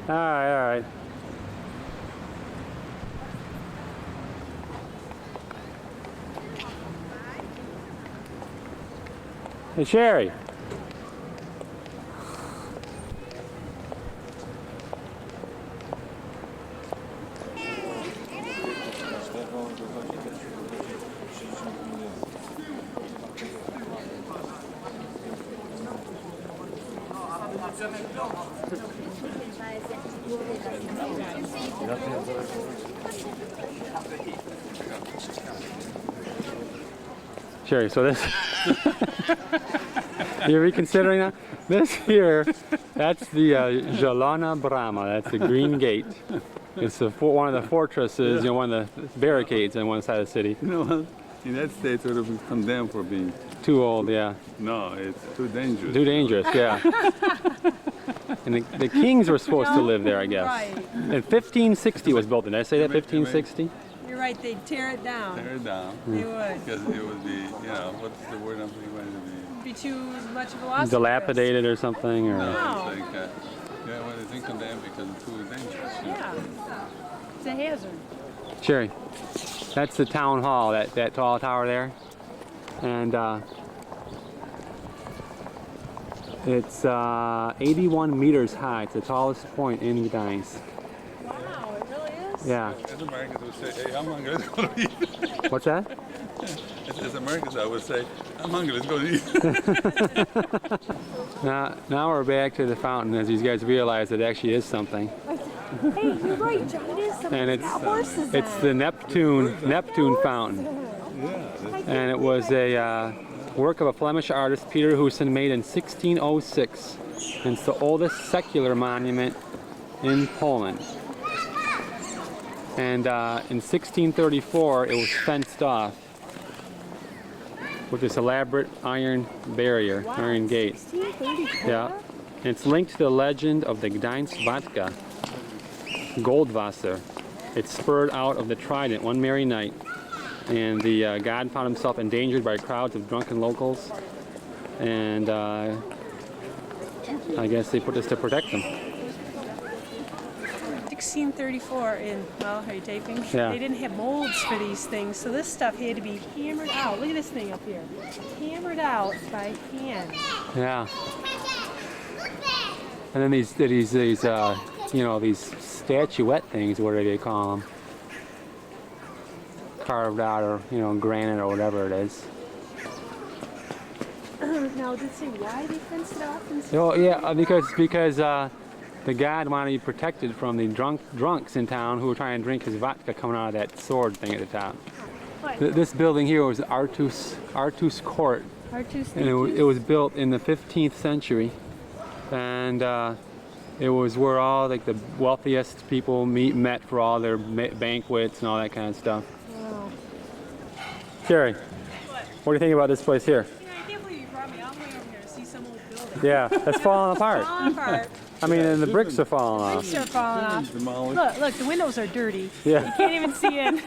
All right. Hey, Sherry. Sherry, so this, you're reconsidering that? This here, that's the Zhelana Brahma, that's the Green Gate. It's one of the fortresses, you know, one of the barricades on one side of the city.
You know what? In that state, it would have been condemned for being
too old, yeah.
No, it's too dangerous.
Too dangerous, yeah. And the kings were supposed to live there, I guess.
Right.
In 1560 was built. Did I say that? 1560?
You're right, they'd tear it down.
Tear it down.
They would.
Because it would be, you know, what's the word I'm thinking about?
It'd be too much of a loss.
Dilapidated or something? Or
No, it's like, yeah, well, it's been condemned because it's too dangerous.
Yeah. It's a hazard.
Sherry, that's the town hall, that tall tower there. And it's 81 meters high. It's the tallest point in Gdańsk.
Wow, it really is?
Yeah.
As Americans would say, hey, I'm hungry, let's go to eat.
What's that?
As Americans, I would say, I'm hungry, let's go to eat.
Now we're back to the fountain, as these guys realize it actually is something.
Hey, you're right, John. It is something.
And
it's
the Neptune fountain. And it was a work of a Flemish artist, Peter Huyssen, made in 1606. And it's the oldest secular monument in Poland. And in 1634, it was fenced off with this elaborate iron barrier, iron gate.
1634?
Yeah. And it's linked to the legend of the Gdańsk vodka, Goldwasser. It spurred out of the Trident one merry night, and the god found himself endangered by crowds of drunken locals, and I guess they put this to protect him.
1634 in, well, are you taping?
Yeah.
They didn't have molds for these things, so this stuff had to be hammered out. Look at this thing up here. Hammered out by hand.
Yeah. And then these you know, these statuette things, what do they call them? Carved out, or, you know, granite or whatever it is.
Now, did it say why they fenced it off?
Oh yeah, because the god wanted to be protected from the drunks in town who were trying to drink his vodka coming out of that sword thing at the top. This building here was Artus Court.
Artus,
and it was built in the 15th century, and it was where all like the wealthiest people met for all their banquets and all that kind of stuff.
Wow.
Sherry, what do you think about this place here?
I can't believe you brought me all the way over here to see some old building.
Yeah, it's falling apart.
Falling apart.
I mean, and the bricks are falling off.
Bricks are falling off. Look, the windows are dirty.
Yeah.
You can't even see in.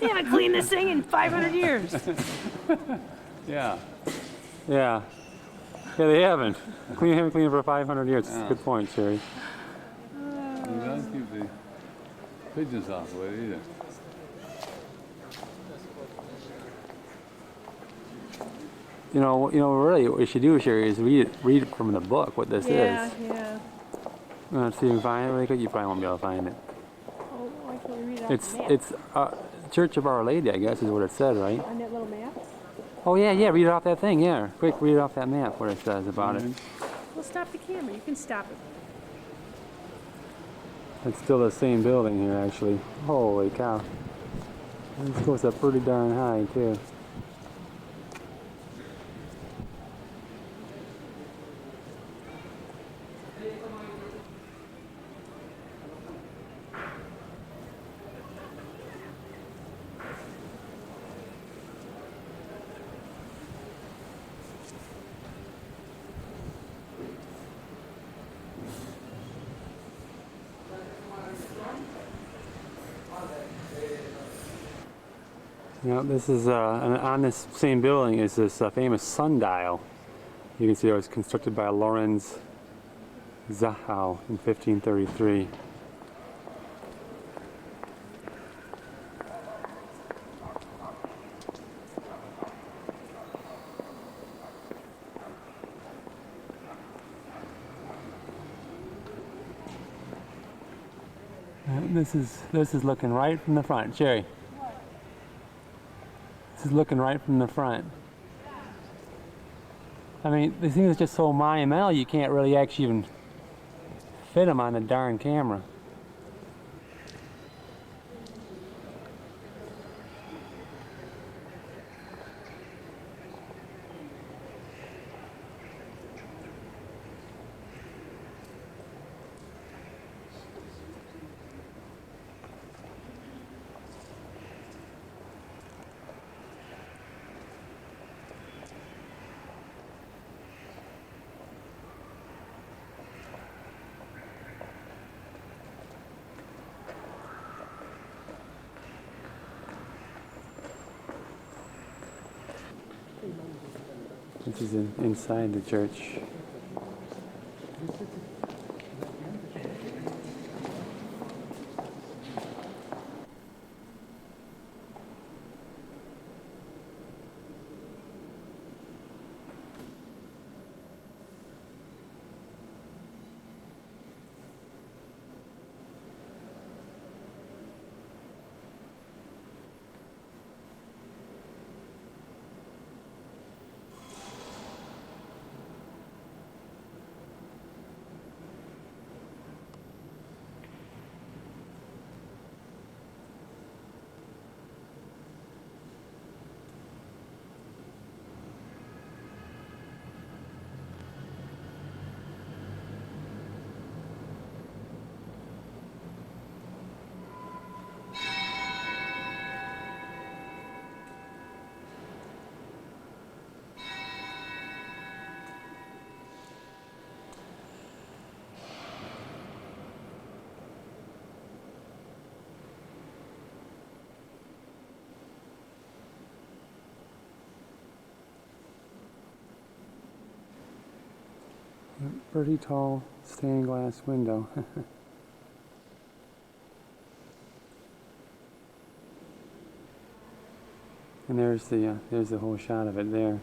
They haven't cleaned this thing in 500 years.
Yeah.
Yeah. Yeah, they haven't. Haven't cleaned it for 500 years.
Yeah.
Good point, Sherry.
You don't keep the pigeons off the way either.
You know, really, what we should do, Sherry, is read it from the book what this is.
Yeah.
Let's see if you can find it really quick. You probably won't be able to find it.
Oh, why can't we read off
It's
the map?
it's Church of Our Lady, I guess, is what it said, right?
On that little map?
Oh yeah, read it off that thing. Yeah, quick, read it off that map what it says about it.
Well, stop the camera. You can stop it.
It's still the same building here, actually. Holy cow! This goes up pretty darn high too. You know, this is on this same building is this famous sundial. You can see it was constructed by Lorenz Zachau in 1533. This is looking right from the front, Sherry. This is looking right from the front. I mean, these things are just so monumental you can't really actually even fit them on the darn camera. This is inside the church. Pretty tall stained glass window. And there's the whole shot of it there.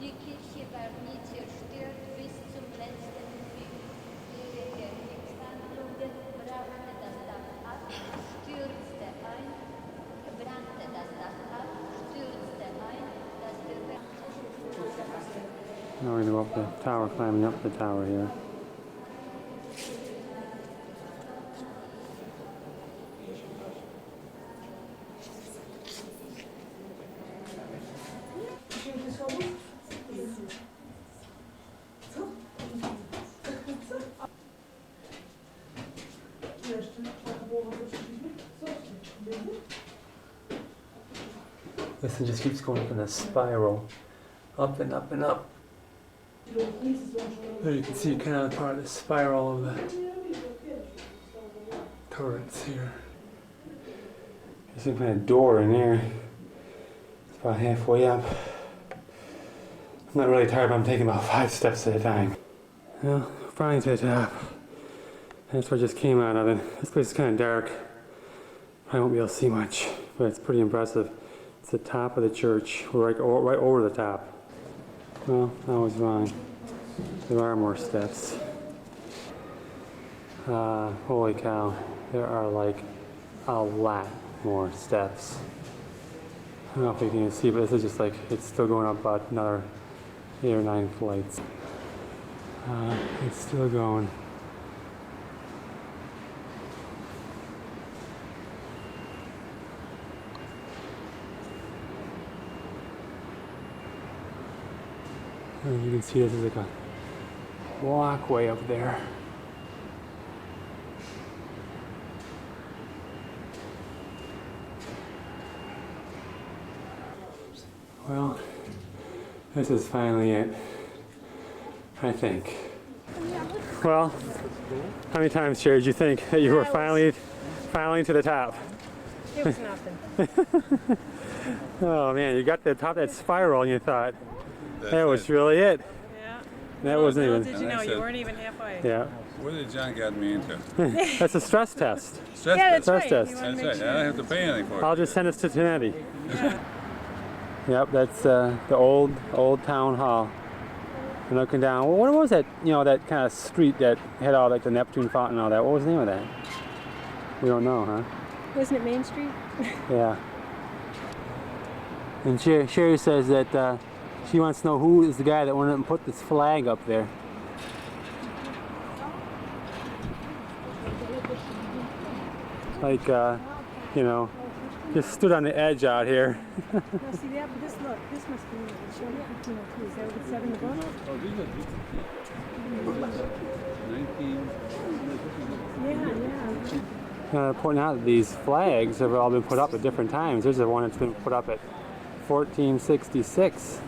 Die Kirche war nie zerstört bis zum letzten Krieg. Während der Kriegshandlungen brannte das Dach ab, stürzte ein, brannte das Dach ab, stürzte ein, das
Now we're going to go up the tower, climbing up the tower here. This thing just keeps going up in a spiral, up and up and up. There you can see kind of part of the spiral of the turrets here. There's some kind of door in there. It's about halfway up. I'm not really tired, but I'm taking about 5 steps at a time. Well, finally to the top. That's what I just came out of it. This place is kind of dark. I won't be able to see much, but it's pretty impressive. It's the top of the church. We're right over the top. Well, I was wrong. There are more steps. Holy cow. There are like a lot more steps. I don't know if you can see, but this is just like, it's still going up about another 8 or 9 flights. It's still going. And you can see this is like a walkway up there. Well, this is finally it, I think. Well, how many times, Sherry, did you think that you were finally to the top?
It was nothing.
Oh man, you got to the top of that spiral and you thought, that was really it.
Yeah.
That wasn't even.
Did you know you weren't even halfway?
Yeah.
What did John get me into?
That's a stress test.
Stress
test.
That's right. I don't have to pay anything for it.
I'll just send this to Tanetti. Yeah. Yep, that's the old town hall. And looking down, well, what was that? You know, that kind of street that had all like the Neptune fountain and all that. What was the name of that? We don't know, huh?
Wasn't it Main Street?
Yeah. And Sherry says that she wants to know who is the guy that went up and put this flag up there. Like, you know, just stood on the edge out here.
Now see that, but this must be it's showing 1502. Is that what it said in the book?
Oh, these are 19.
Yeah.
Pointing out that these flags have all been put up at different times. There's the one that's been put up at 1466.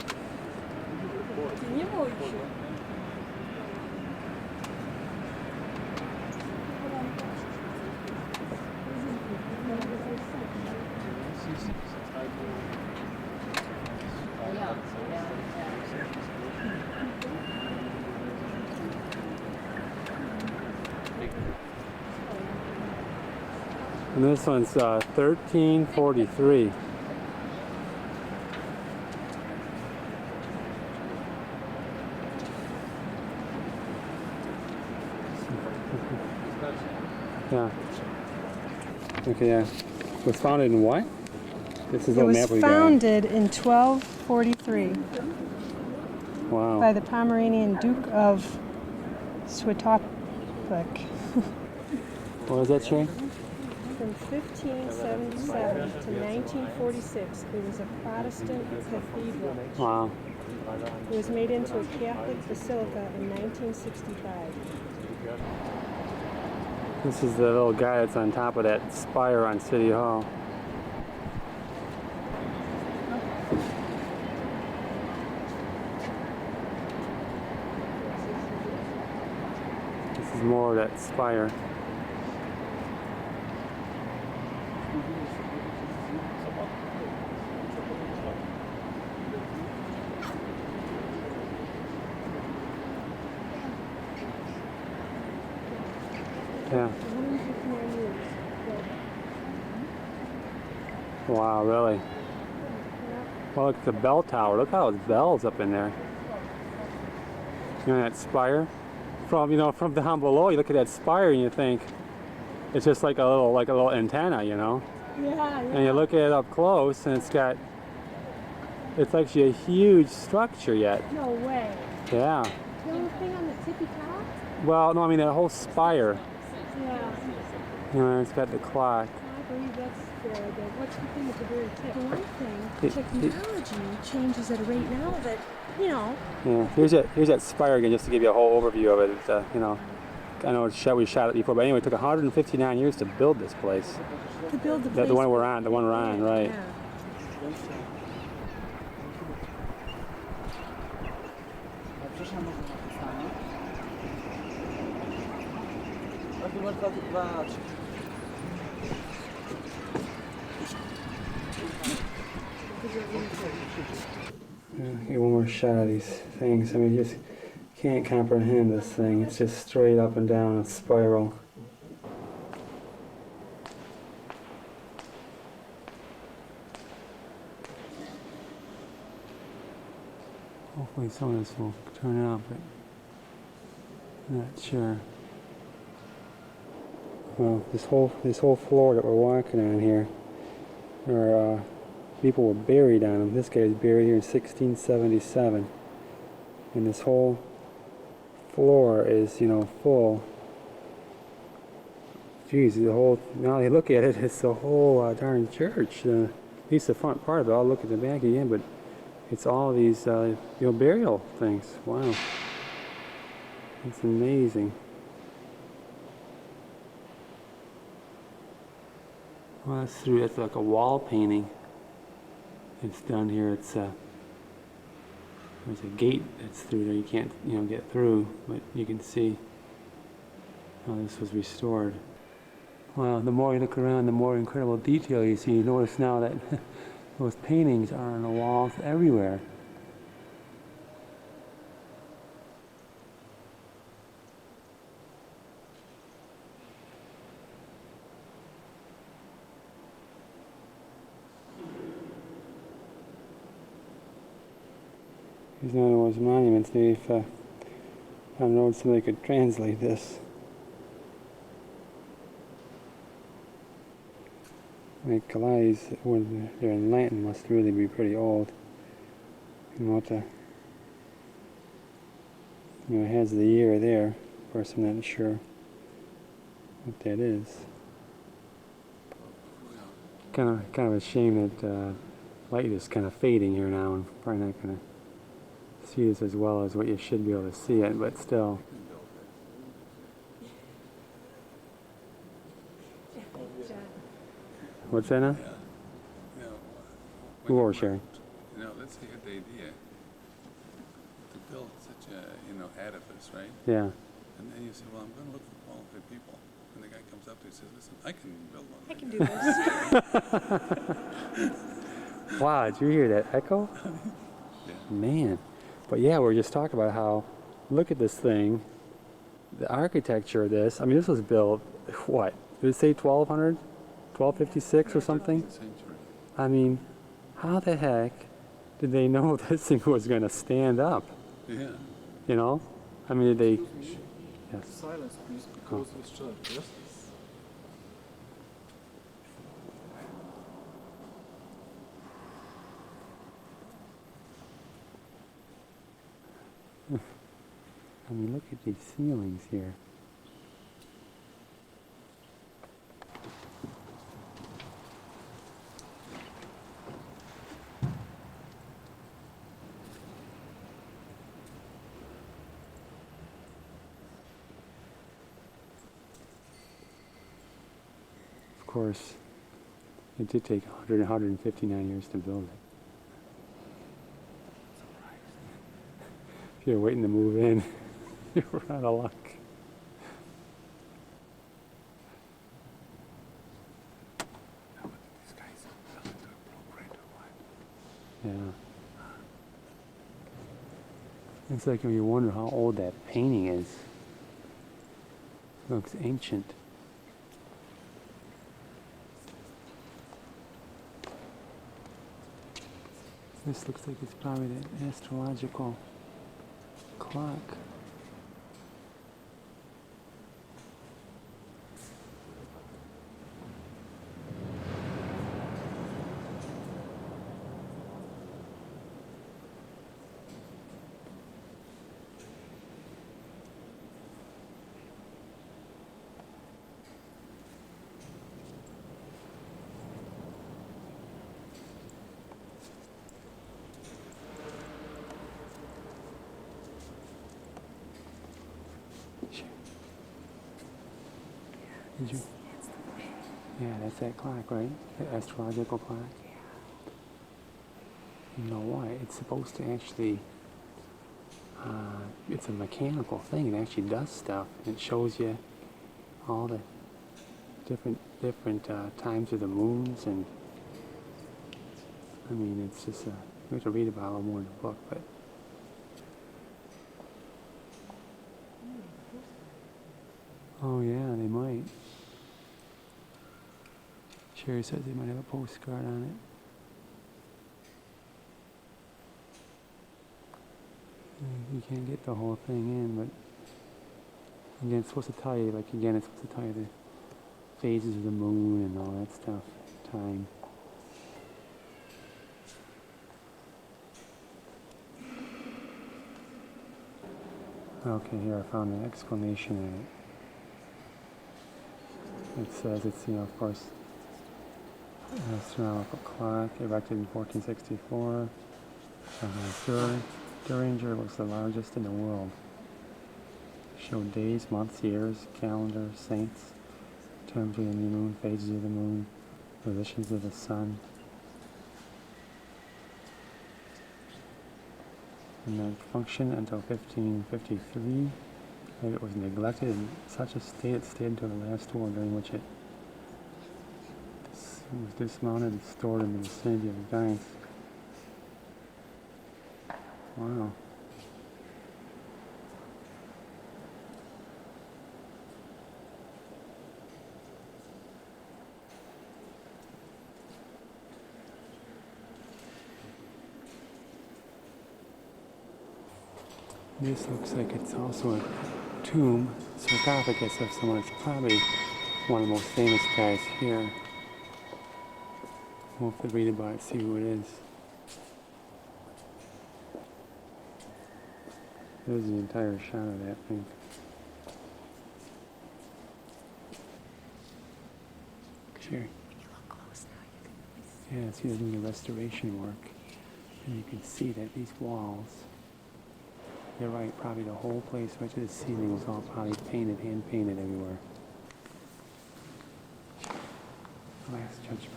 And this one's 1343. Yeah. Okay, yeah. It was founded in what? This is
It
a
was
map we got.
founded in 1243
Wow.
by the Pomeranian Duke of Swetopic.
What was that, Shay?
From 1577 to 1946, it was a Protestant cathedral.
Wow.
It was made into a Catholic basilica in 1965.
This is the little guy that's on top of that spire on City Hall. This is more of that spire. Yeah. Wow, really? Well, look at the bell tower. Look how those bells up in there. You know that spire? From down below, you look at that spire and you think it's just like a little antenna, you know?
Yeah.
And you look at it up close, and it's actually a huge structure yet.
No way.
Yeah.
The little thing on the tippy top?
Well, no, I mean that whole spire.
Yeah.
You know, it's got the clock.
I believe that's what's the thing at the very tip? For one thing, technology changes at a rate now that, you know.
Yeah. Here's that spire again, just to give you a whole overview of it. You know, I know we shot it before, but anyway, it took 159 years to build this place.
To build the place.
The one we're on, right?
Yeah.
Get one more shot of these things. I mean, you just can't comprehend this thing. It's just straight up and down a spiral. Hopefully some of this will turn out, but I'm not sure. Well, this whole floor that we're walking on here, people were buried on them. This guy was buried here in 1677, and this whole floor is, full. Geez, now they look at it, it's the whole darn church. At least the front part of it. I'll look at the back again, but it's all these, burial things. Wow. It's amazing. Well, that's like a wall painting. It's done here. It's there's a gate that's through there. You can't, get through, but you can see how this was restored. Well, the more you look around, the more incredible detail you see. You notice now that those paintings are on the walls everywhere. Here's another one of those monuments. Maybe if on the road somebody could translate this. Like Calais, when they're in Latin, must really be pretty old. It has the year there. Of course, I'm not sure what that is. Kind of a shame that light is kind of fading here now, and probably not going to see this as well as what you should be able to see it, but still. What's that now?
Yeah.
Who are we sharing?
Let's say you had the idea to build such a, edifice, right?
Yeah.
And then you say, well, I'm going to look for qualified people. And the guy comes up to you and says, listen, I can build one.
I can do this.
Wow, did you hear that echo?
Yeah.
Man. But yeah, we were just talking about how, look at this thing, the architecture of this. I mean, this was built, what? Did it say 1200? 1256 or something? I mean, how the heck did they know this thing was going to stand up?
Yeah.
I mean, did they... Yes.
Silence, please, because this church, yes?
I mean, look at these ceilings here. Of course, it did take 159 years to build it. If you're waiting to move in, you're out of luck. Yeah. It's like you wonder how old that painting is. It looks ancient. This looks like it's probably the astrological clock. Did you? Yeah, that's that clock, right? The astrological clock. You know why? It's supposed to actually, it's a mechanical thing. It actually does stuff. It shows you all the different times of the moons, and I mean, it's just you have to read about it a little more in the book, but. Oh yeah, they might. Sherry says they might have a postcard on it. You can't get the whole thing in, but again, it's supposed to tell you, like again, it's supposed to tell you the phases of the moon and all that stuff, time. Okay, here I found an explanation in it. It says it's, of course, an astronomical clock erected in 1464. Duringer was the largest in the world. Showed days, months, years, calendars, saints, terms of the new moon, phases of the moon, positions of the sun. And then functioned until 1553. It was neglected in such a state it stayed until the last war, during which it was dismounted and stored in the vicinity of the giants. Wow. This looks like it's also a tomb, sarcophagus of someone. It's probably one of the most famous guys here. We'll have to read about it, see who it is. There's the entire shot of that thing. Sure. Yeah, see, they're doing the restoration work. And you can see that these walls, you're right, probably the whole place right to the ceiling was all probably painted, hand painted everywhere. Last Judgment.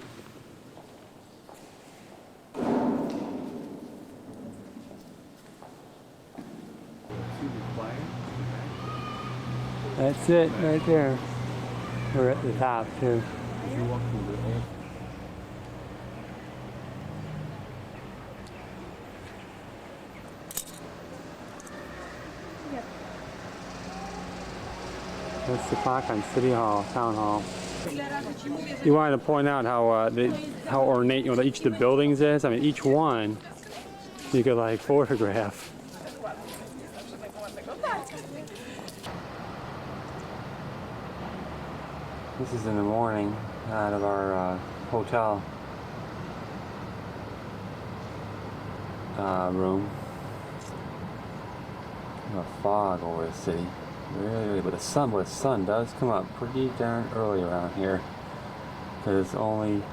That's it right there. We're at the top too. That's the clock on City Hall, Town Hall. You wanted to point out how how ornate, each of the buildings is. I mean, each one you could like photograph. This is in the morning out of our hotel room. A fog over the city. Really, but the sun does come up pretty darn early around here. Because it's only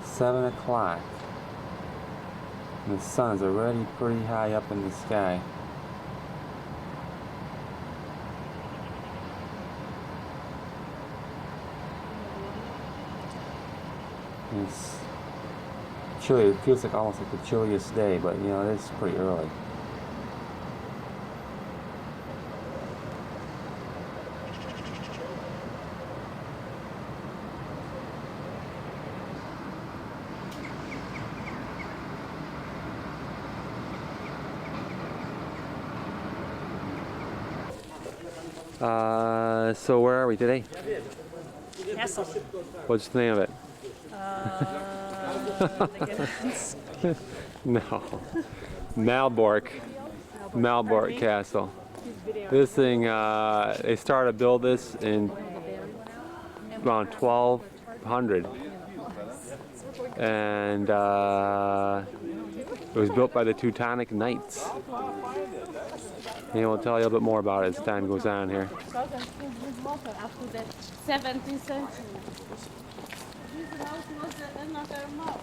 7 o'clock. And the sun's already pretty high up in the sky. And it's chilly. It feels like almost like the chilliest day, but you know, it's pretty early. So where are we today?
Castle.
What's the name of it? No. Malbork Castle. This thing, they started to build this in around 1200. And it was built by the Teutonic Knights. And we'll tell you a little bit more about it as time goes on here.
After the 17th century. This house was another moat.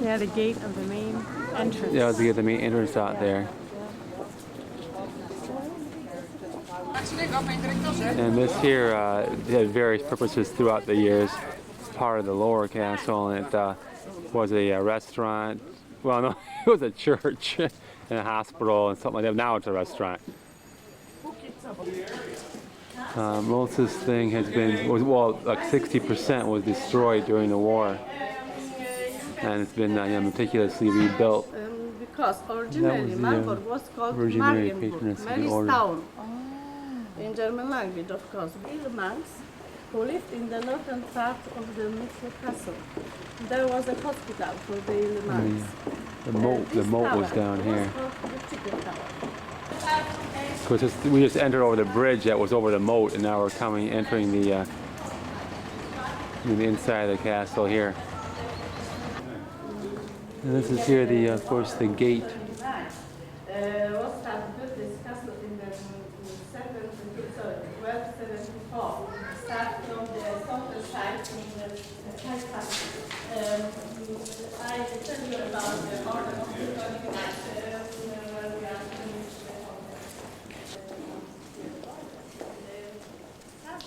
Yeah, the gate of the main entrance.
Yeah, to get the main entrance out there. And this here had various purposes throughout the years. It's part of the lower castle, and it was a restaurant. Well, no, it was a church and a hospital and something like that. Now it's a restaurant. Most of this thing has been, well, like 60% was destroyed during the war. And it's been meticulously rebuilt.
Because originally Malbork was called Marienburg, Mary's town. In German language, of course. The monks who lived in the northern part of the Mitchell Castle. There was a hospital for the monks.
The moat was down here. Because we just entered over the bridge that was over the moat, and now we're entering the inside of the castle here. And this is here, of course, the gate.
This castle in the 1274. Start from the southern side, from the side passage. I tell you about the order of the Teutonic Knights.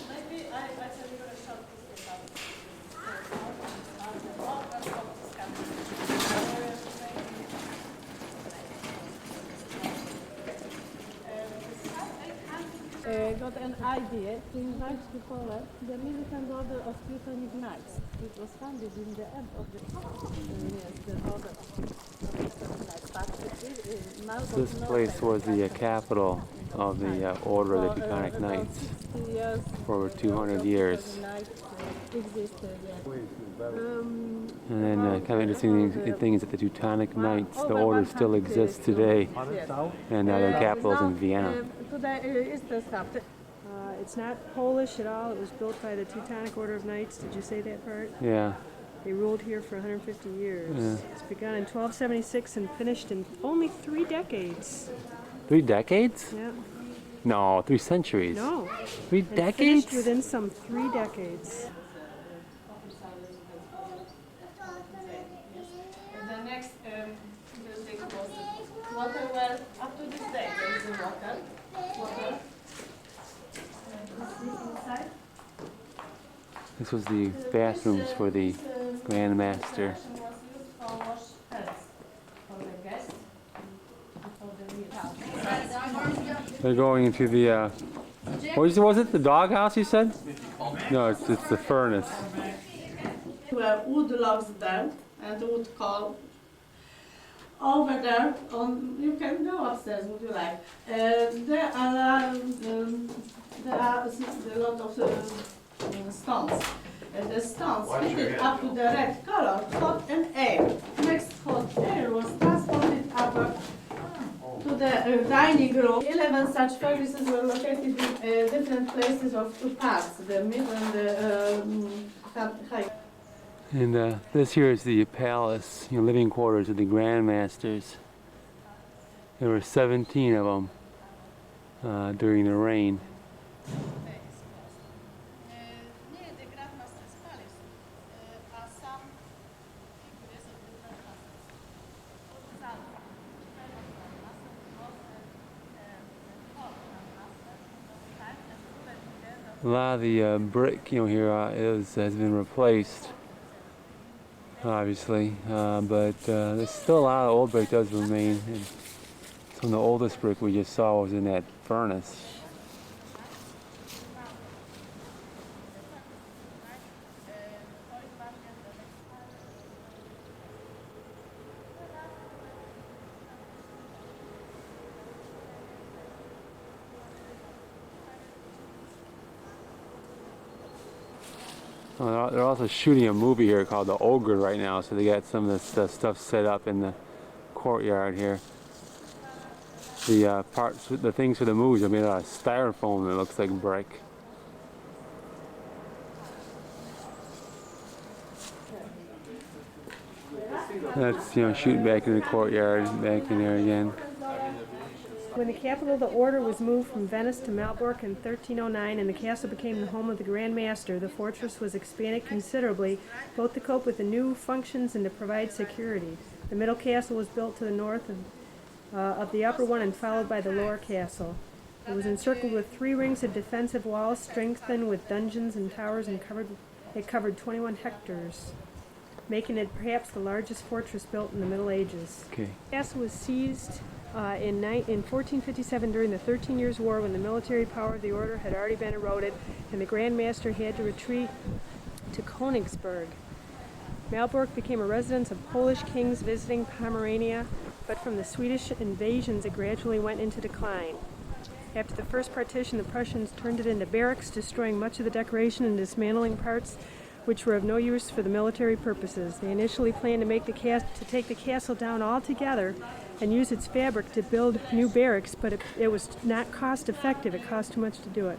Maybe I tell you a short piece got an idea to invite to Poland the militant order of Teutonic Knights. It was founded in the end of the the order of Teutonic Knights.
This place was the capital of the Order of the Teutonic Knights for over 200 years. And then kind of interesting thing is that the Teutonic Knights, the order still exists today, and their capital is in Vienna.
It's not Polish at all. It was built by the Teutonic Order of Knights. Did you say that part?
Yeah.
They ruled here for 150 years.
Yeah.
It's begun in 1276 and finished in only 3 decades.
3 decades?
Yeah.
No, 3 centuries.
No.
3
And
decades?
finished within some 3 decades.
The next building was the water well. Up to this day, there is a water. Inside.
This was the bathrooms for the Grand Master. They're going into the, was it the doghouse you said? No, it's the furnace.
Where wood logs there and wood coal. Over there, you can go upstairs, would you like? There are a lot of stones. And the stones fitted up to the red color, hot and air. Next hot air was transported over
to the dining room. 11 such furnaces were located in different places of two parts, the middle and the high.
And this here is the palace, living quarters of the Grand Masters. There were 17 of them during the reign. A lot of the brick, here has been replaced, obviously, but there's still a lot of old brick does remain. And some of the oldest brick we just saw was in that furnace. They're also shooting a movie here called The Ogre right now, so they got some of this stuff set up in the courtyard here. The things for the movies are made out of styrofoam that looks like brick. That's shooting back in the courtyard, back in there again.
When the capital of the order was moved from Venice to Malbork in 1309 and the castle became the home of the Grand Master, the fortress was expanded considerably, both to cope with the new functions and to provide security. The middle castle was built to the north of the upper one and followed by the lower castle. It was encircled with 3 rings of defensive walls, strengthened with dungeons and towers, and it covered 21 hectares, making it perhaps the largest fortress built in the Middle Ages.
Okay.
The castle was seized in 1457 during the 13 Years' War, when the military power of the order had already been eroded and the Grand Master had to retreat to Königsberg. Malbork became a residence of Polish kings visiting Pomerania, but from the Swedish invasions it gradually went into decline. After the first partition, the Prussians turned it into barracks, destroying much of the decoration and dismantling parts which were of no use for the military purposes. They initially planned to take the castle down altogether and use its fabric to build new barracks, but it was not cost effective. It cost too much to do it.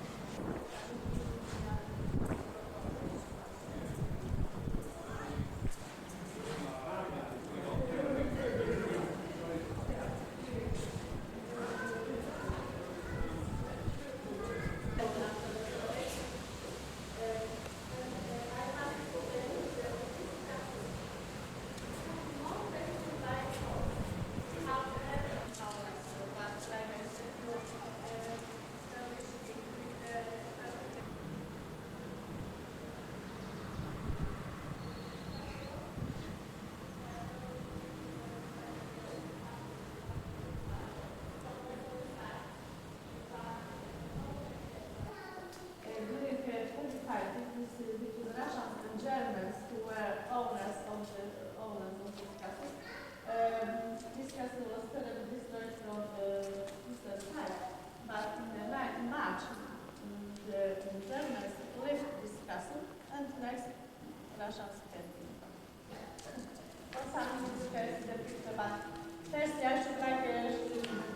First, I should like to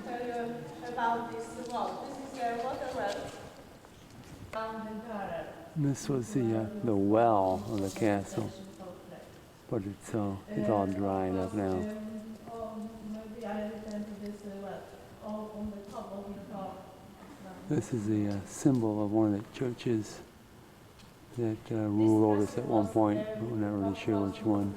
tell you about this wall. This is a water well.
This was the well of the castle, but it's all dried up now. This is a symbol of one of the churches that ruled over this at one point. We're not really sure which one.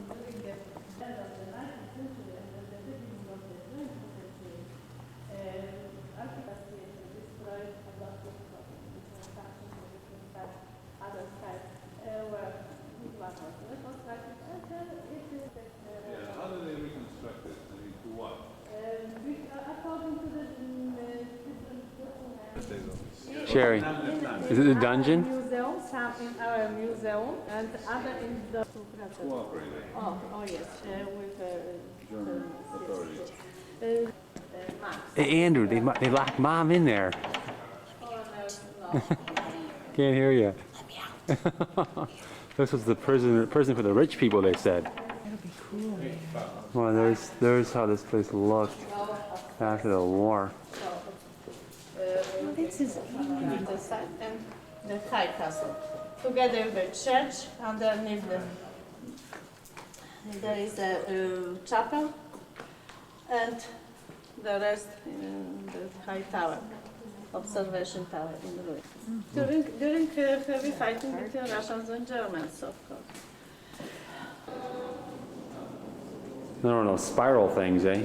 How do they reconstruct it? I mean, to what?
According to the
Sherry, is it the dungeon?
museum, some in our museum, and other in the
Cooperating.
Oh yes, with
German authorities.
Hey, Andrew, they locked Mom in there. Can't hear you. This was the prison for the rich people, they said.
That'll be cool.
Well, there's how this place looked. after the war.
This is the side and the high castle. Together with the church, underneath there is a chapel, and the rest in the high tower, observation tower in the ruin. During heavy fighting between Russians and Germans, of course.
There are no spiral things, eh?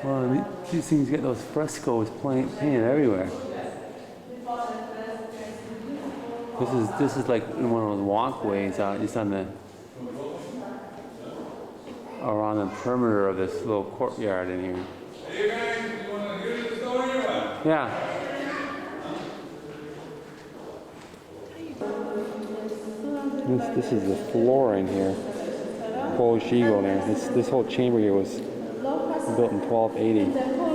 Well, these things get those frescoes painted everywhere. This is like one of those walkways out just on the around the perimeter of this little courtyard in here.
Hey guys, you want to hear the story or what?
Yeah. This is the floor in here. Polish eagle there. This whole chamber here was built in 1280.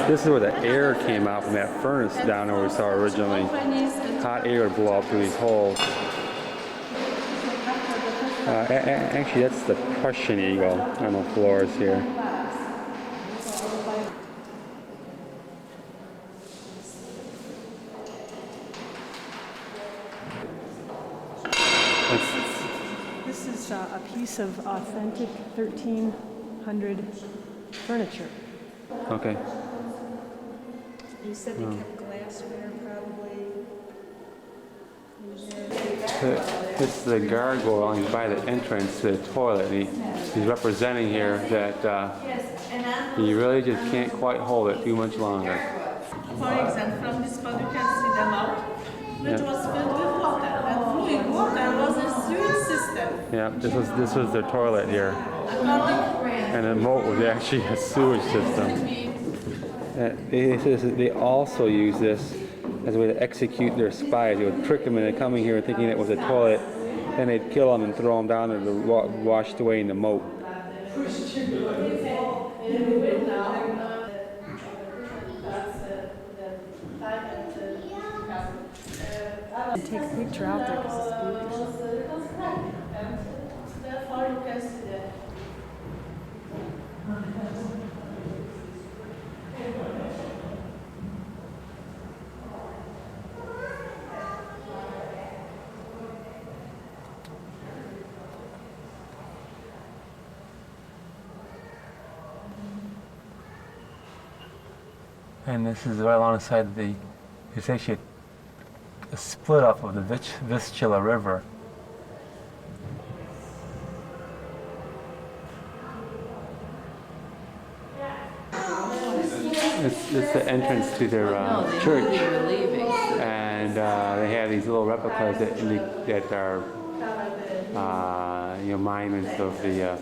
This is where the air came out from that furnace down there we saw originally. Hot air would blow up through these holes. Actually, that's the Prussian eagle on the floors here.
This is a piece of authentic 1300 furniture.
Okay.
You said they kept glassware probably.
This is the gargoyle by the entrance to the toilet. He's representing here that you really just can't quite hold it too much longer.
For example, from this spot you can see the mouth, which was filled with water. And fluid water was a sewage system.
Yeah, this was their toilet here. And the moat was actually a sewage system. They also use this as a way to execute their spies. They would trick them into coming here thinking it was a toilet, then they'd kill them and throw them down and washed away in the moat.
And take a picture out there because it's beautiful.
Therefore you can see that.
And this is right alongside it's actually a split off of the Vistula River. It's the entrance to their church, and they have these little replicas that are monuments of the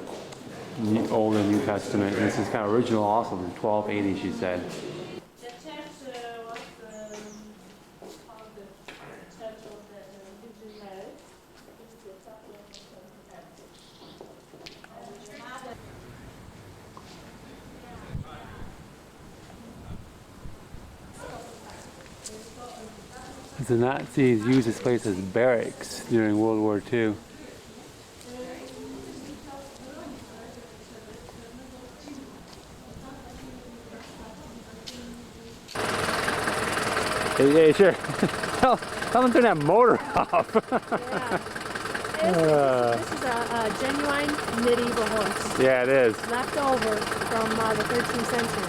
Old and New Testament. And this is kind of original, also from 1280, she said.
The church was called the Church of the Virgin Mary.
The Nazis used this place as barracks during World War II. Hey, sure. Tell them to turn that motor off.
This is a genuine medieval horse.
Yeah, it is.
Left over from the 13th century.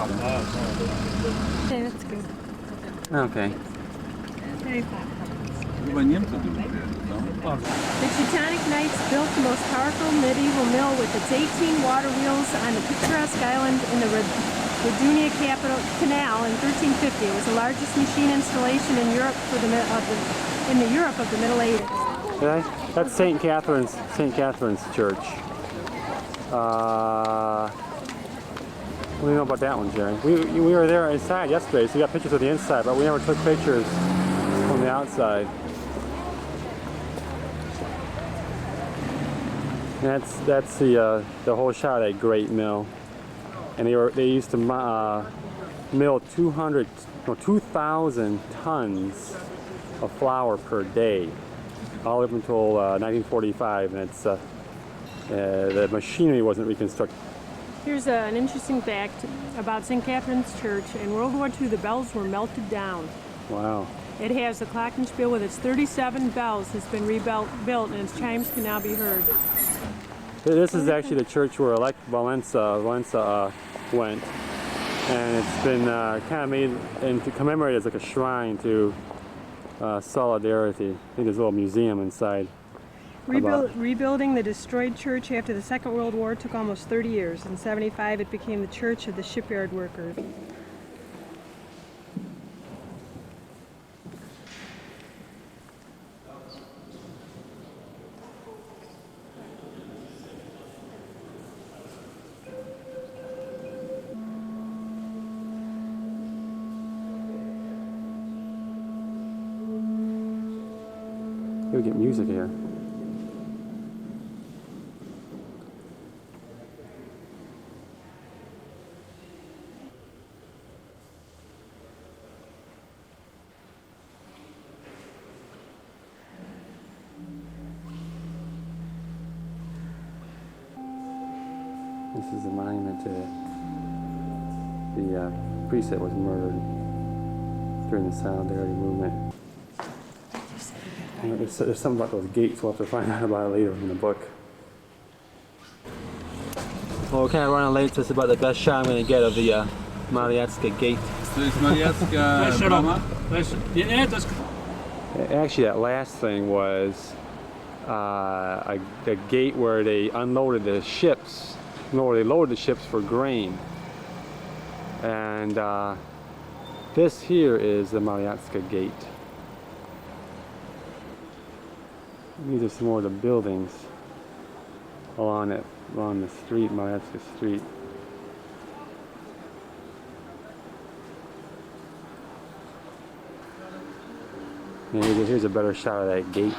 Okay, that's good.
Okay.
Very flat.
Chyba Niemcy tu
The Teutonic Knights built the most powerful medieval mill with its 18 water wheels on the picturesque island in the Radunia Canal in 1350. It was the largest machine installation in Europe in the Europe of the Middle Ages.
Okay. That's St. Catherine's Church. What do you know about that one, Jerry? We were there inside yesterday, so we got pictures of the inside, but we never took pictures from the outside. That's the whole shot of that great mill, and they used to mill 2,000 tons of flour per day, all up until 1945, and it's the machinery wasn't reconstructed.
Here's an interesting fact about St. Catherine's Church. In World War II, the bells were melted down.
Wow.
It has the glockenspiel with its 37 bells has been rebuilt, and its chimes can now be heard.
This is actually the church where Valenza went, and it's been kind of made and to commemorate as like a shrine to solidarity. I think there's a little museum inside.
Rebuilding the destroyed church after the Second World War took almost 30 years. In '75, it became the Church of the Shipyard Workers.
We get music here. This is a monument to the priest that was murdered during the Solidarity movement. There's something about those gates. We'll have to find out about it later in the book. Well, we're kind of running late, so it's about the best shot I'm going to get of the Mariacka gate. Actually, that last thing was a gate where they unloaded the ships, where they loaded the ships for grain. And this here is the Mariacka gate. These are some more of the buildings along the street, Mariacka Street. And here's a better shot of that gate.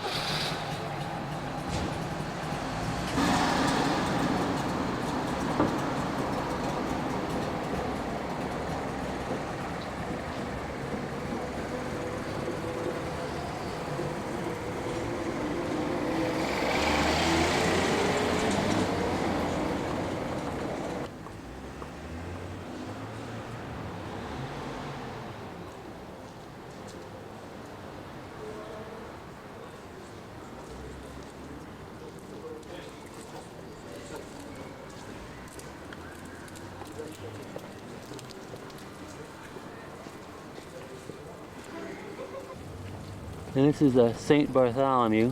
And this is St. Bartholomew.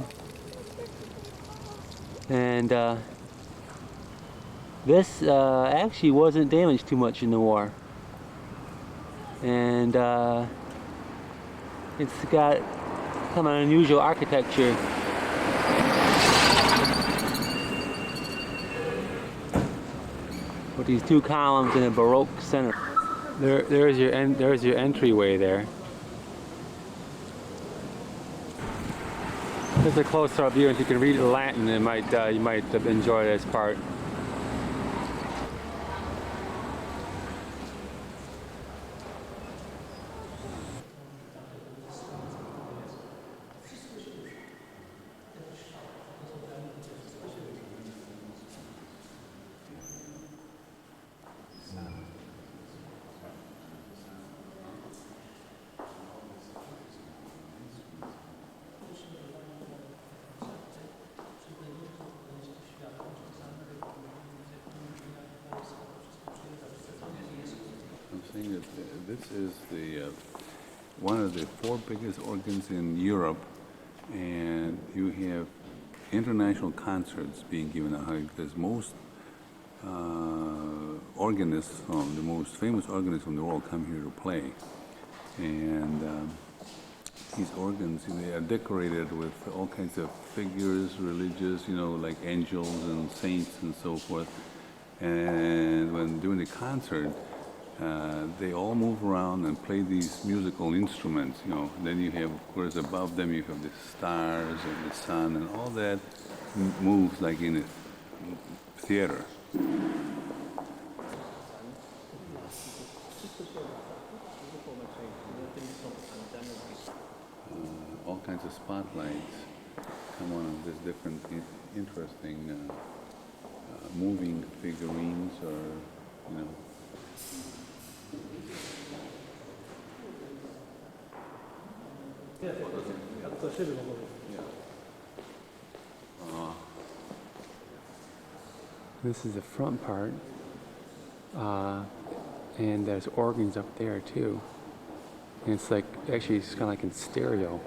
And this actually wasn't damaged too much in the war. And it's got kind of an unusual architecture. With these two columns in a Baroque center. There's your entryway there. There's a closer up view, and if you can read Latin, you might enjoy this part.
this is the one of the 4 biggest organs in Europe, and you have international concerts being given out here because most organists from the most famous organists from the world come here to play, and these organs, they are decorated with all kinds of figures, religious, like angels and saints and so forth. And when doing the concert, they all move around and play these musical instruments, Then you have, of course, above them you have the stars and the sun, and all that moves like in a theater. All kinds of spotlights come on this different interesting moving figurines, or
This is the front part, and there's organs up there too. And it's like, actually it's kind of like in stereo.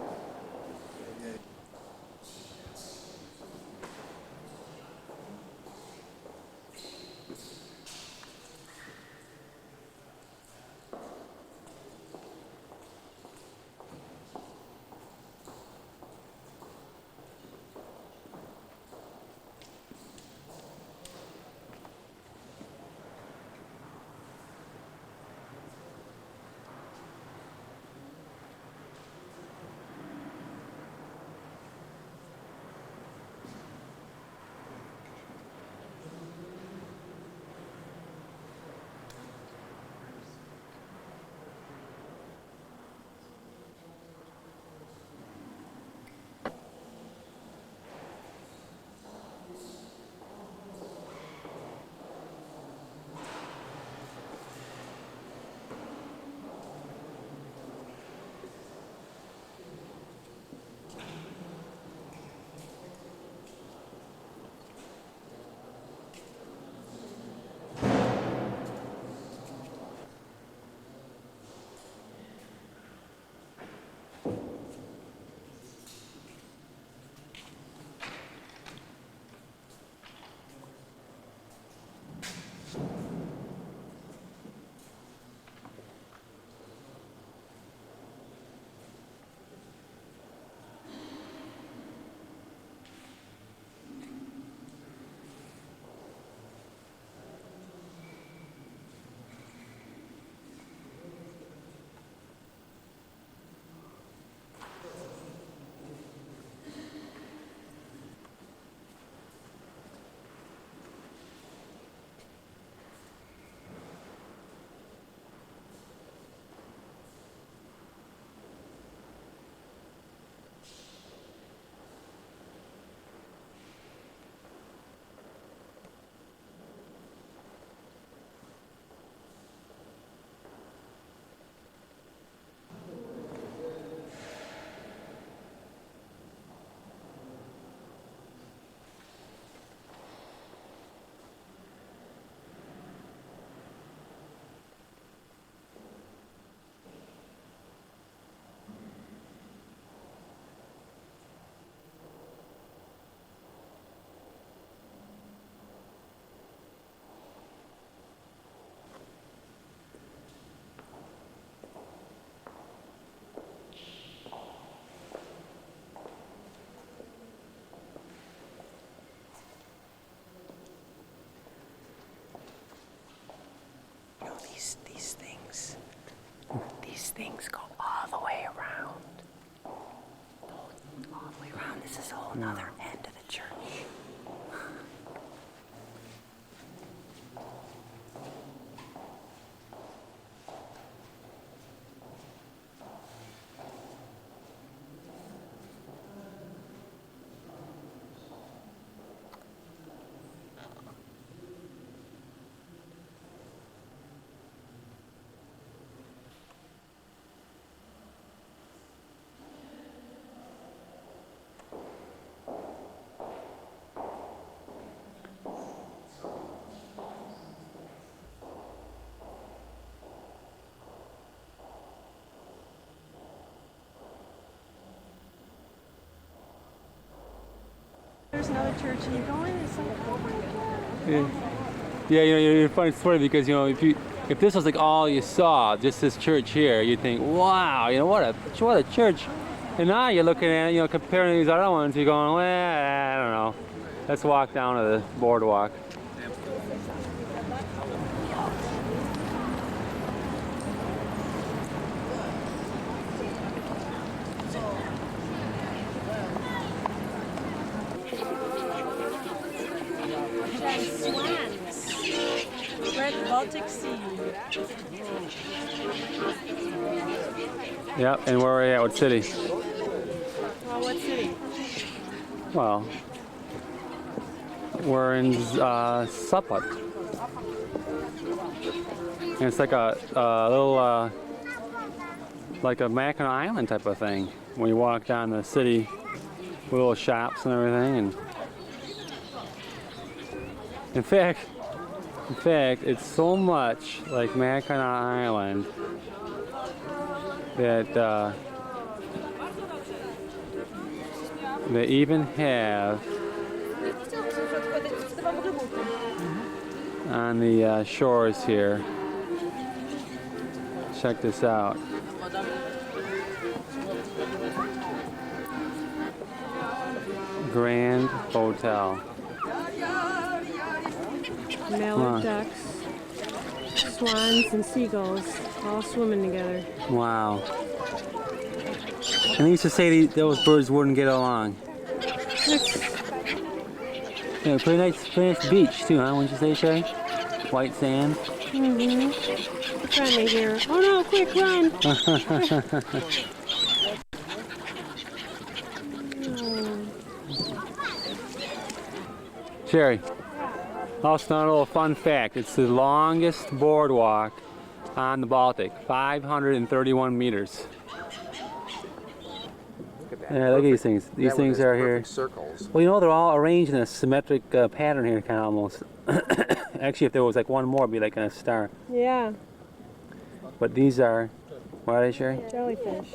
These things go all the way around. All the way around. This is a whole nother end of the church.
there's another church, and you go in, and it's like, oh my God.
Yeah. Yeah, you know, it's funny because, you know, if this was like all you saw, just this church here, you'd think, wow, you know, what a church. And now you're looking at it, you know, comparing these other ones, you're going, well, I don't know. Let's walk down to the boardwalk.
Red Baltic Sea.
Yep, and where are we at? What city?
Well, what city?
Well, we're in Sopot. And it's like a little, like a Mackinac Island type of thing. When you walk down the city, with little shops and everything. And in fact, it's so much like Mackinac Island that they even have on the shores here. Check this out. Grand Hotel.
Mallard ducks, swans, and seagulls all swimming together.
Wow. And they used to say those birds wouldn't get along. Yeah, pretty nice beach too, huh? Wouldn't you say, Shay? White sand.
Mm-hmm. Friendly here. Oh no! Quick, run!
Sherry, also a little fun fact. It's the longest boardwalk on the Baltic, 531 meters. Yeah, look at these things. These things are here.
Circles.
Well, you know, they're all arranged in a symmetric pattern here, kind of almost. Actually, if there was like one more, it'd be like a star.
Yeah.
But these are, what are they, Sherry?
Jellyfish.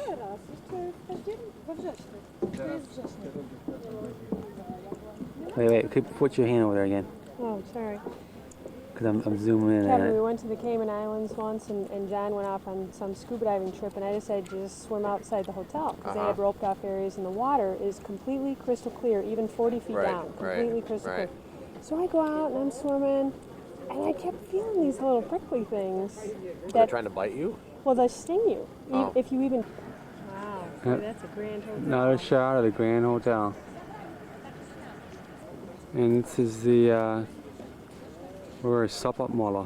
Wait, put your hand over there again.
Oh, sorry.
Because I'm zooming in
Kevin,
at
we
it.
went to the Cayman Islands once, and John went off on some scuba diving trip, and I decided to just swim outside the hotel because they had roped off areas, and the water is completely crystal clear, even 40 feet down, completely crystal clear. So I go out and I'm swimming, and I kept feeling these little prickly things.
They're trying to bite you?
Well, they sting you.
Oh.
If you even... Wow, boy, that's a grand hotel.
Another shot of the Grand Hotel. And this is the, we're at Sopot Mola.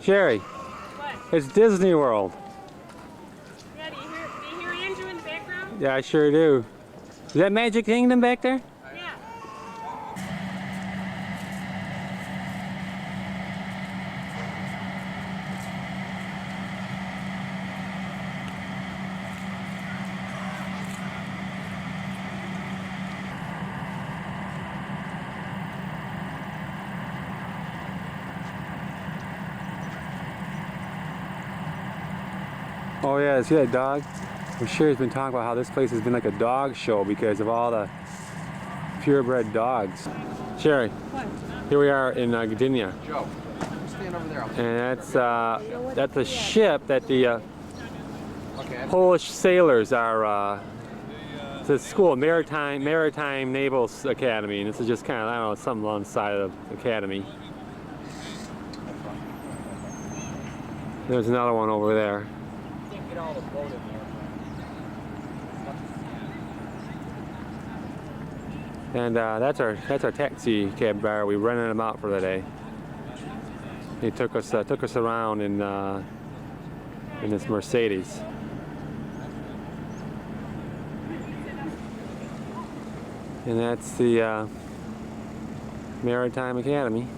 Sherry, it's Disney World.
Yeah, do you hear Andrew in the background?
Yeah, I sure do. Is that Magic Kingdom back there?
Yeah.
Oh yeah, see that dog? I'm sure he's been talking about how this place has been like a dog show because of all the purebred dogs. Sherry, here we are in Gdynia.
Joe, stand over there.
And that's a ship that the Polish sailors are, it's a school, Maritime Naval Academy, and this is just kind of, I don't know, something alongside of the academy. There's another one over there. And that's our taxi cab driver. We rented him out for the day. He took us around in this Mercedes. And that's the Maritime Academy.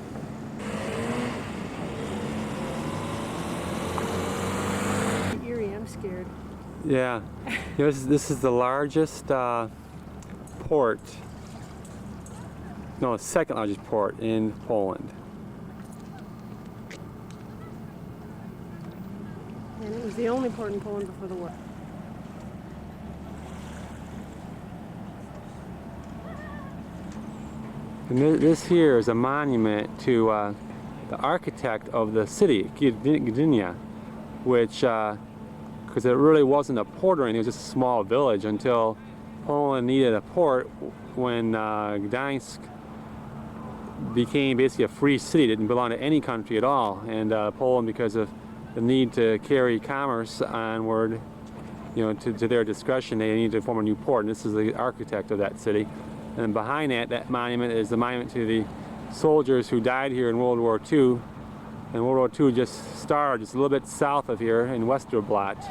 Eerie, I'm scared.
Yeah, you know, this is the largest port. No, second largest port in Poland.
And it was the only port in Poland before the war.
And this here is a monument to the architect of the city, Gdynia, which, because it really wasn't a port or anything, it was just a small village until Poland needed a port when Gdańsk became basically a free city. It didn't belong to any country at all. And Poland, because of the need to carry commerce onward, you know, to their discretion, they needed to form a new port. And this is the architect of that city. And behind that monument is the monument to the soldiers who died here in World War II. And World War II just started just a little bit south of here in Westerplatte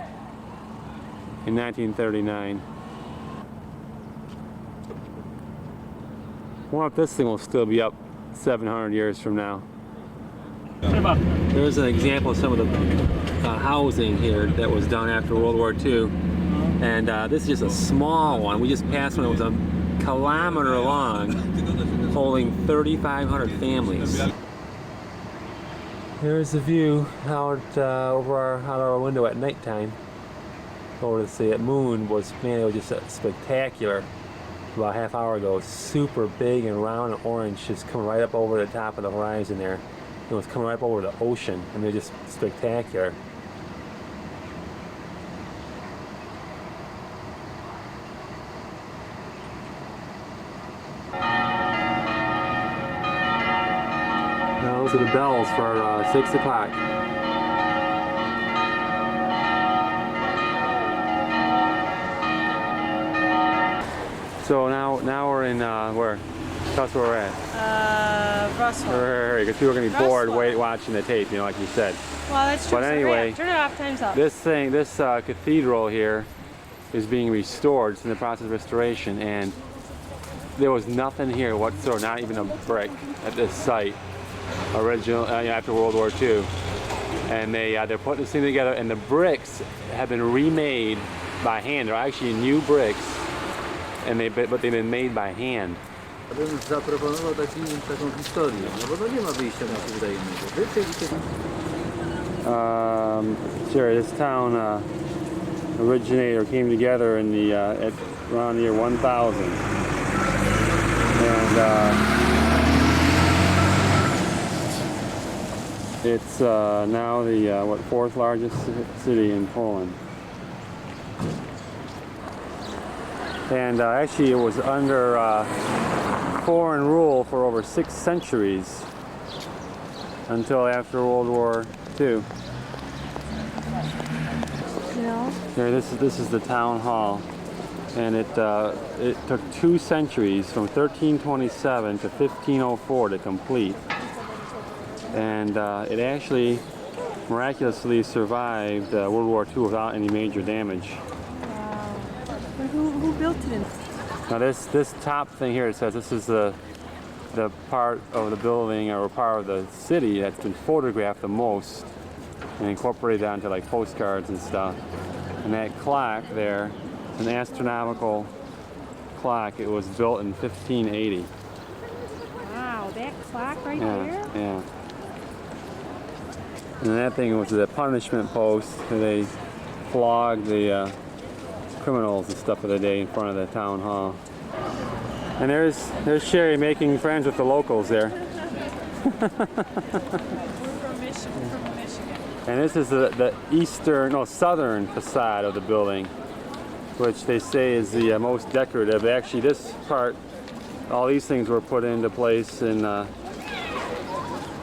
in 1939. I wonder if this thing will still be up 700 years from now. There's an example of some of the housing here that was done after World War II. And this is just a small one. We just passed one that was a kilometer long, holding 3,500 families. Here's the view out over our window at nighttime. Over to see it. Moon was, man, it was just spectacular. About a half hour ago, super big and round and orange, just coming right up over the top of the horizon there. It was coming right up over the ocean, and they're just spectacular. Now those are the bells for 6 o'clock. So now we're in where? Tell us where we're at.
Russell.
Because people are going to be bored watching the tape, you know, like you said.
Well, that's true.
But anyway,
turn it off, time's up.
this cathedral here is being restored. It's in the process of restoration, and there was nothing here whatsoever, not even a brick at this site, after World War II. And they're putting this thing together, and the bricks have been remade by hand. They're actually new bricks. But they've been made by hand.
Ja bym zaproponował taką historię, no bo to nie ma wyjścia na coś innego.
Sure, this town originated or came together in the around the year 1000, and it's now the fourth largest city in Poland. And actually it was under foreign rule for over 6 centuries until after World War II.
No.
Here, this is the town hall, and it took 2 centuries from 1327 to 1504 to complete. And it actually miraculously survived World War II without any major damage.
Who built it?
Now this top thing here, it says this is the part of the building or part of the city that's been photographed the most and incorporated onto like postcards and stuff. And that clock there, an astronomical clock. It was built in 1580.
Wow, that clock right
there? Yeah. And that thing was the punishment post where they flogged the criminals and stuff of the day in front of the town hall. And there's Sherry making friends with the locals there.
We're from Michigan.
And this is the southern facade of the building, which they say is the most decorative. Actually, this part, all these things were put into place in around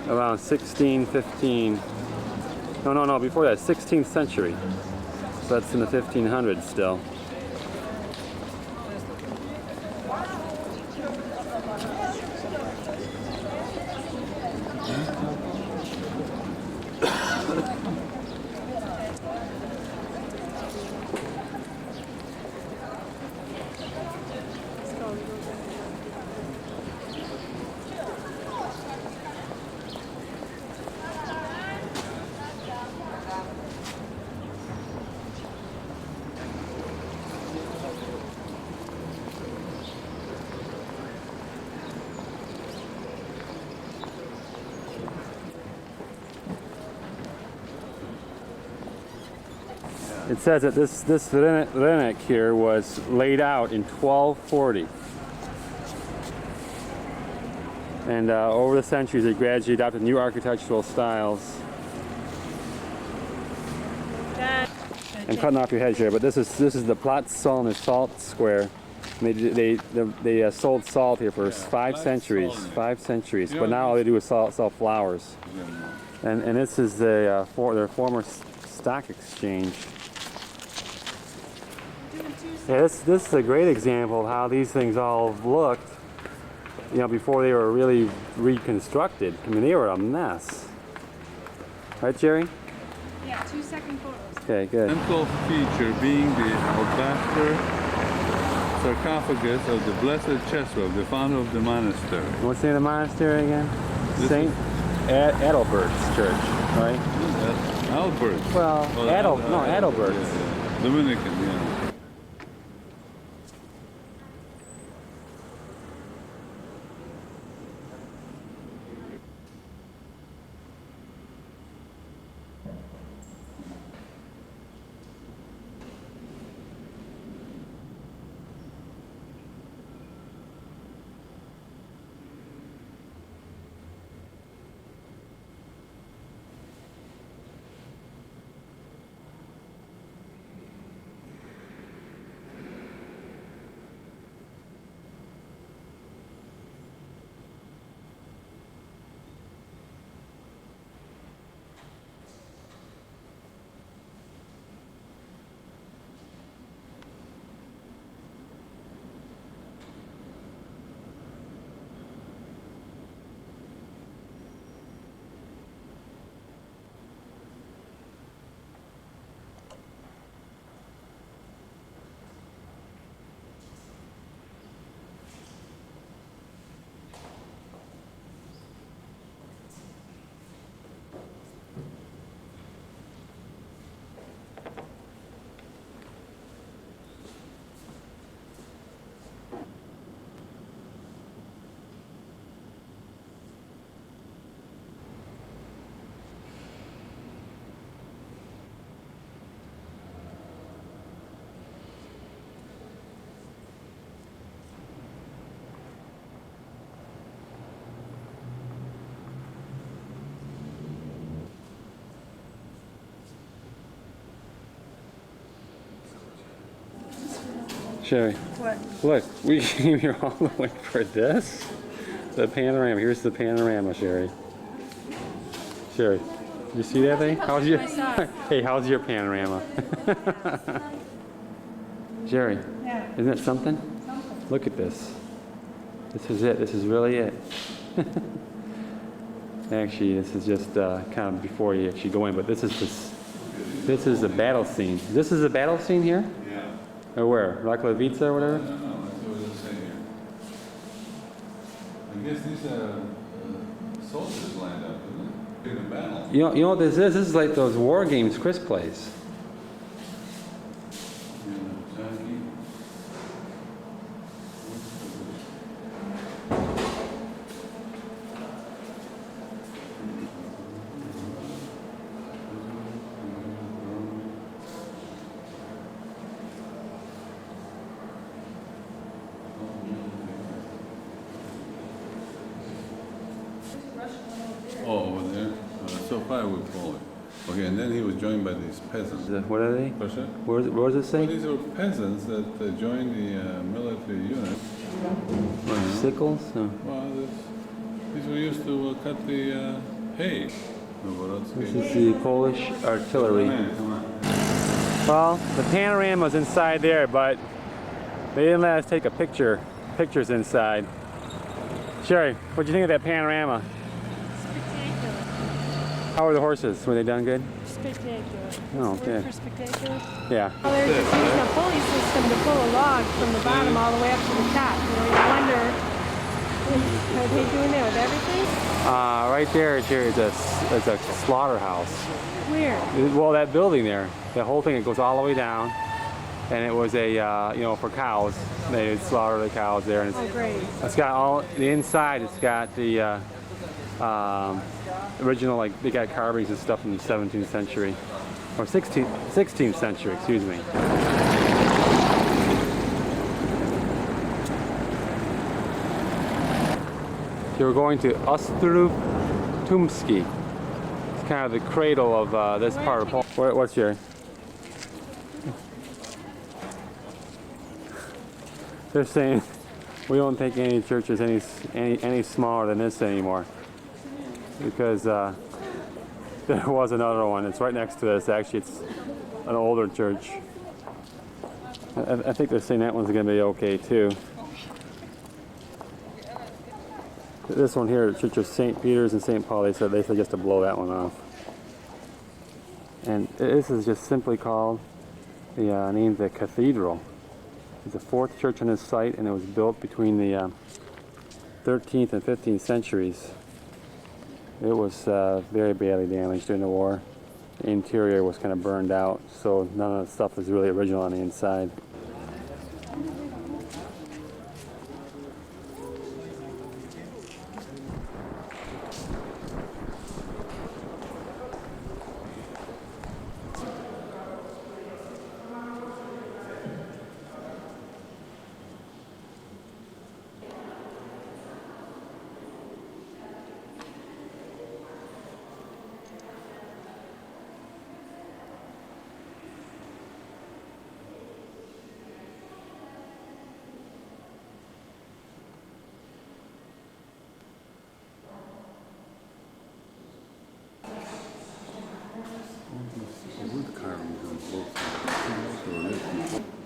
1615. No, before that, 16th century. So that's in the 1500s still. It says that this Rynek here was laid out in 1240. And over the centuries, they gradually adopted new architectural styles. I'm cutting off your head here, but this is the Platz Zollner Salt Square. And they sold salt here for 5 centuries. 5 centuries. But now all they do is sell flowers. And this is their former stock exchange. Yeah, this is a great example of how these things all looked, you know, before they were really reconstructed. I mean, they were a mess. Right, Jerry?
Yeah, 2-second photos.
Okay, good.
Central feature being the alabaster sarcophagus of the Blessed Cheswell, the founder of the monastery.
What's the name of the monastery again? St. Adalbert's Church, right?
Albert's.
Well, Adalbert's.
Yeah. Dominican, yeah.
Sherry.
What?
Look, we came here all the way for this. The panorama. Here's the panorama, Sherry. Sherry, you see that thing? How's your? Hey, how's your panorama? Sherry,
Yeah.
isn't it something? Look at this. This is it. This is really it. Actually, this is just kind of before you actually go in, but this is the battle scene. This is the battle scene here?
Yeah.
Or where? Raklevica or whatever?
No, that's what it say here. I guess these are soldiers lined up, isn't it? In a battle.
You know what this is? This is like those war games Chris plays.
Oh, over there? So far we follow it. Okay, and then he was joined by these peasants.
What are they? Where does it say?
Well, these were peasants that joined the military unit.
Sickles? No.
Well, these were used to cut the hay.
This is the Polish artillery. Well, the panorama's inside there, but they didn't let us take pictures inside. Sherry, what'd you think of that panorama?
Spectacular.
How were the horses? Were they done good?
Spectacular.
Oh,
Word
okay.
for spectacular?
Yeah.
Well, they're just using a pulley system to pull a log from the bottom all the way up to the top. You know, you wonder, are they doing that with everything?
Right there, Jerry, is a slaughterhouse.
Where?
Well, that building there, the whole thing, it goes all the way down, and it was a, you know, for cows. They would slaughter the cows there. And
Oh, great.
it's got all, the inside, it's got the original, like, they got carvings and stuff from the 17th century, or 16th century, excuse me. So we're going to Ostrów Tumski. It's kind of the cradle of this part of Poland. What's your? They're saying we don't think any church is any smaller than this anymore, because there was another one. It's right next to this. Actually, it's an older church. I think they're saying that one's going to be okay too. This one here, the Church of St. Peter's and St. Paul, they said just to blow that one off. And this is just simply called named the Cathedral. It's the fourth church on this site, and it was built between the 13th and 15th centuries. It was very badly damaged during the war. The interior was kind of burned out, so none of the stuff is really original on the inside.
Wood carvings on both sides.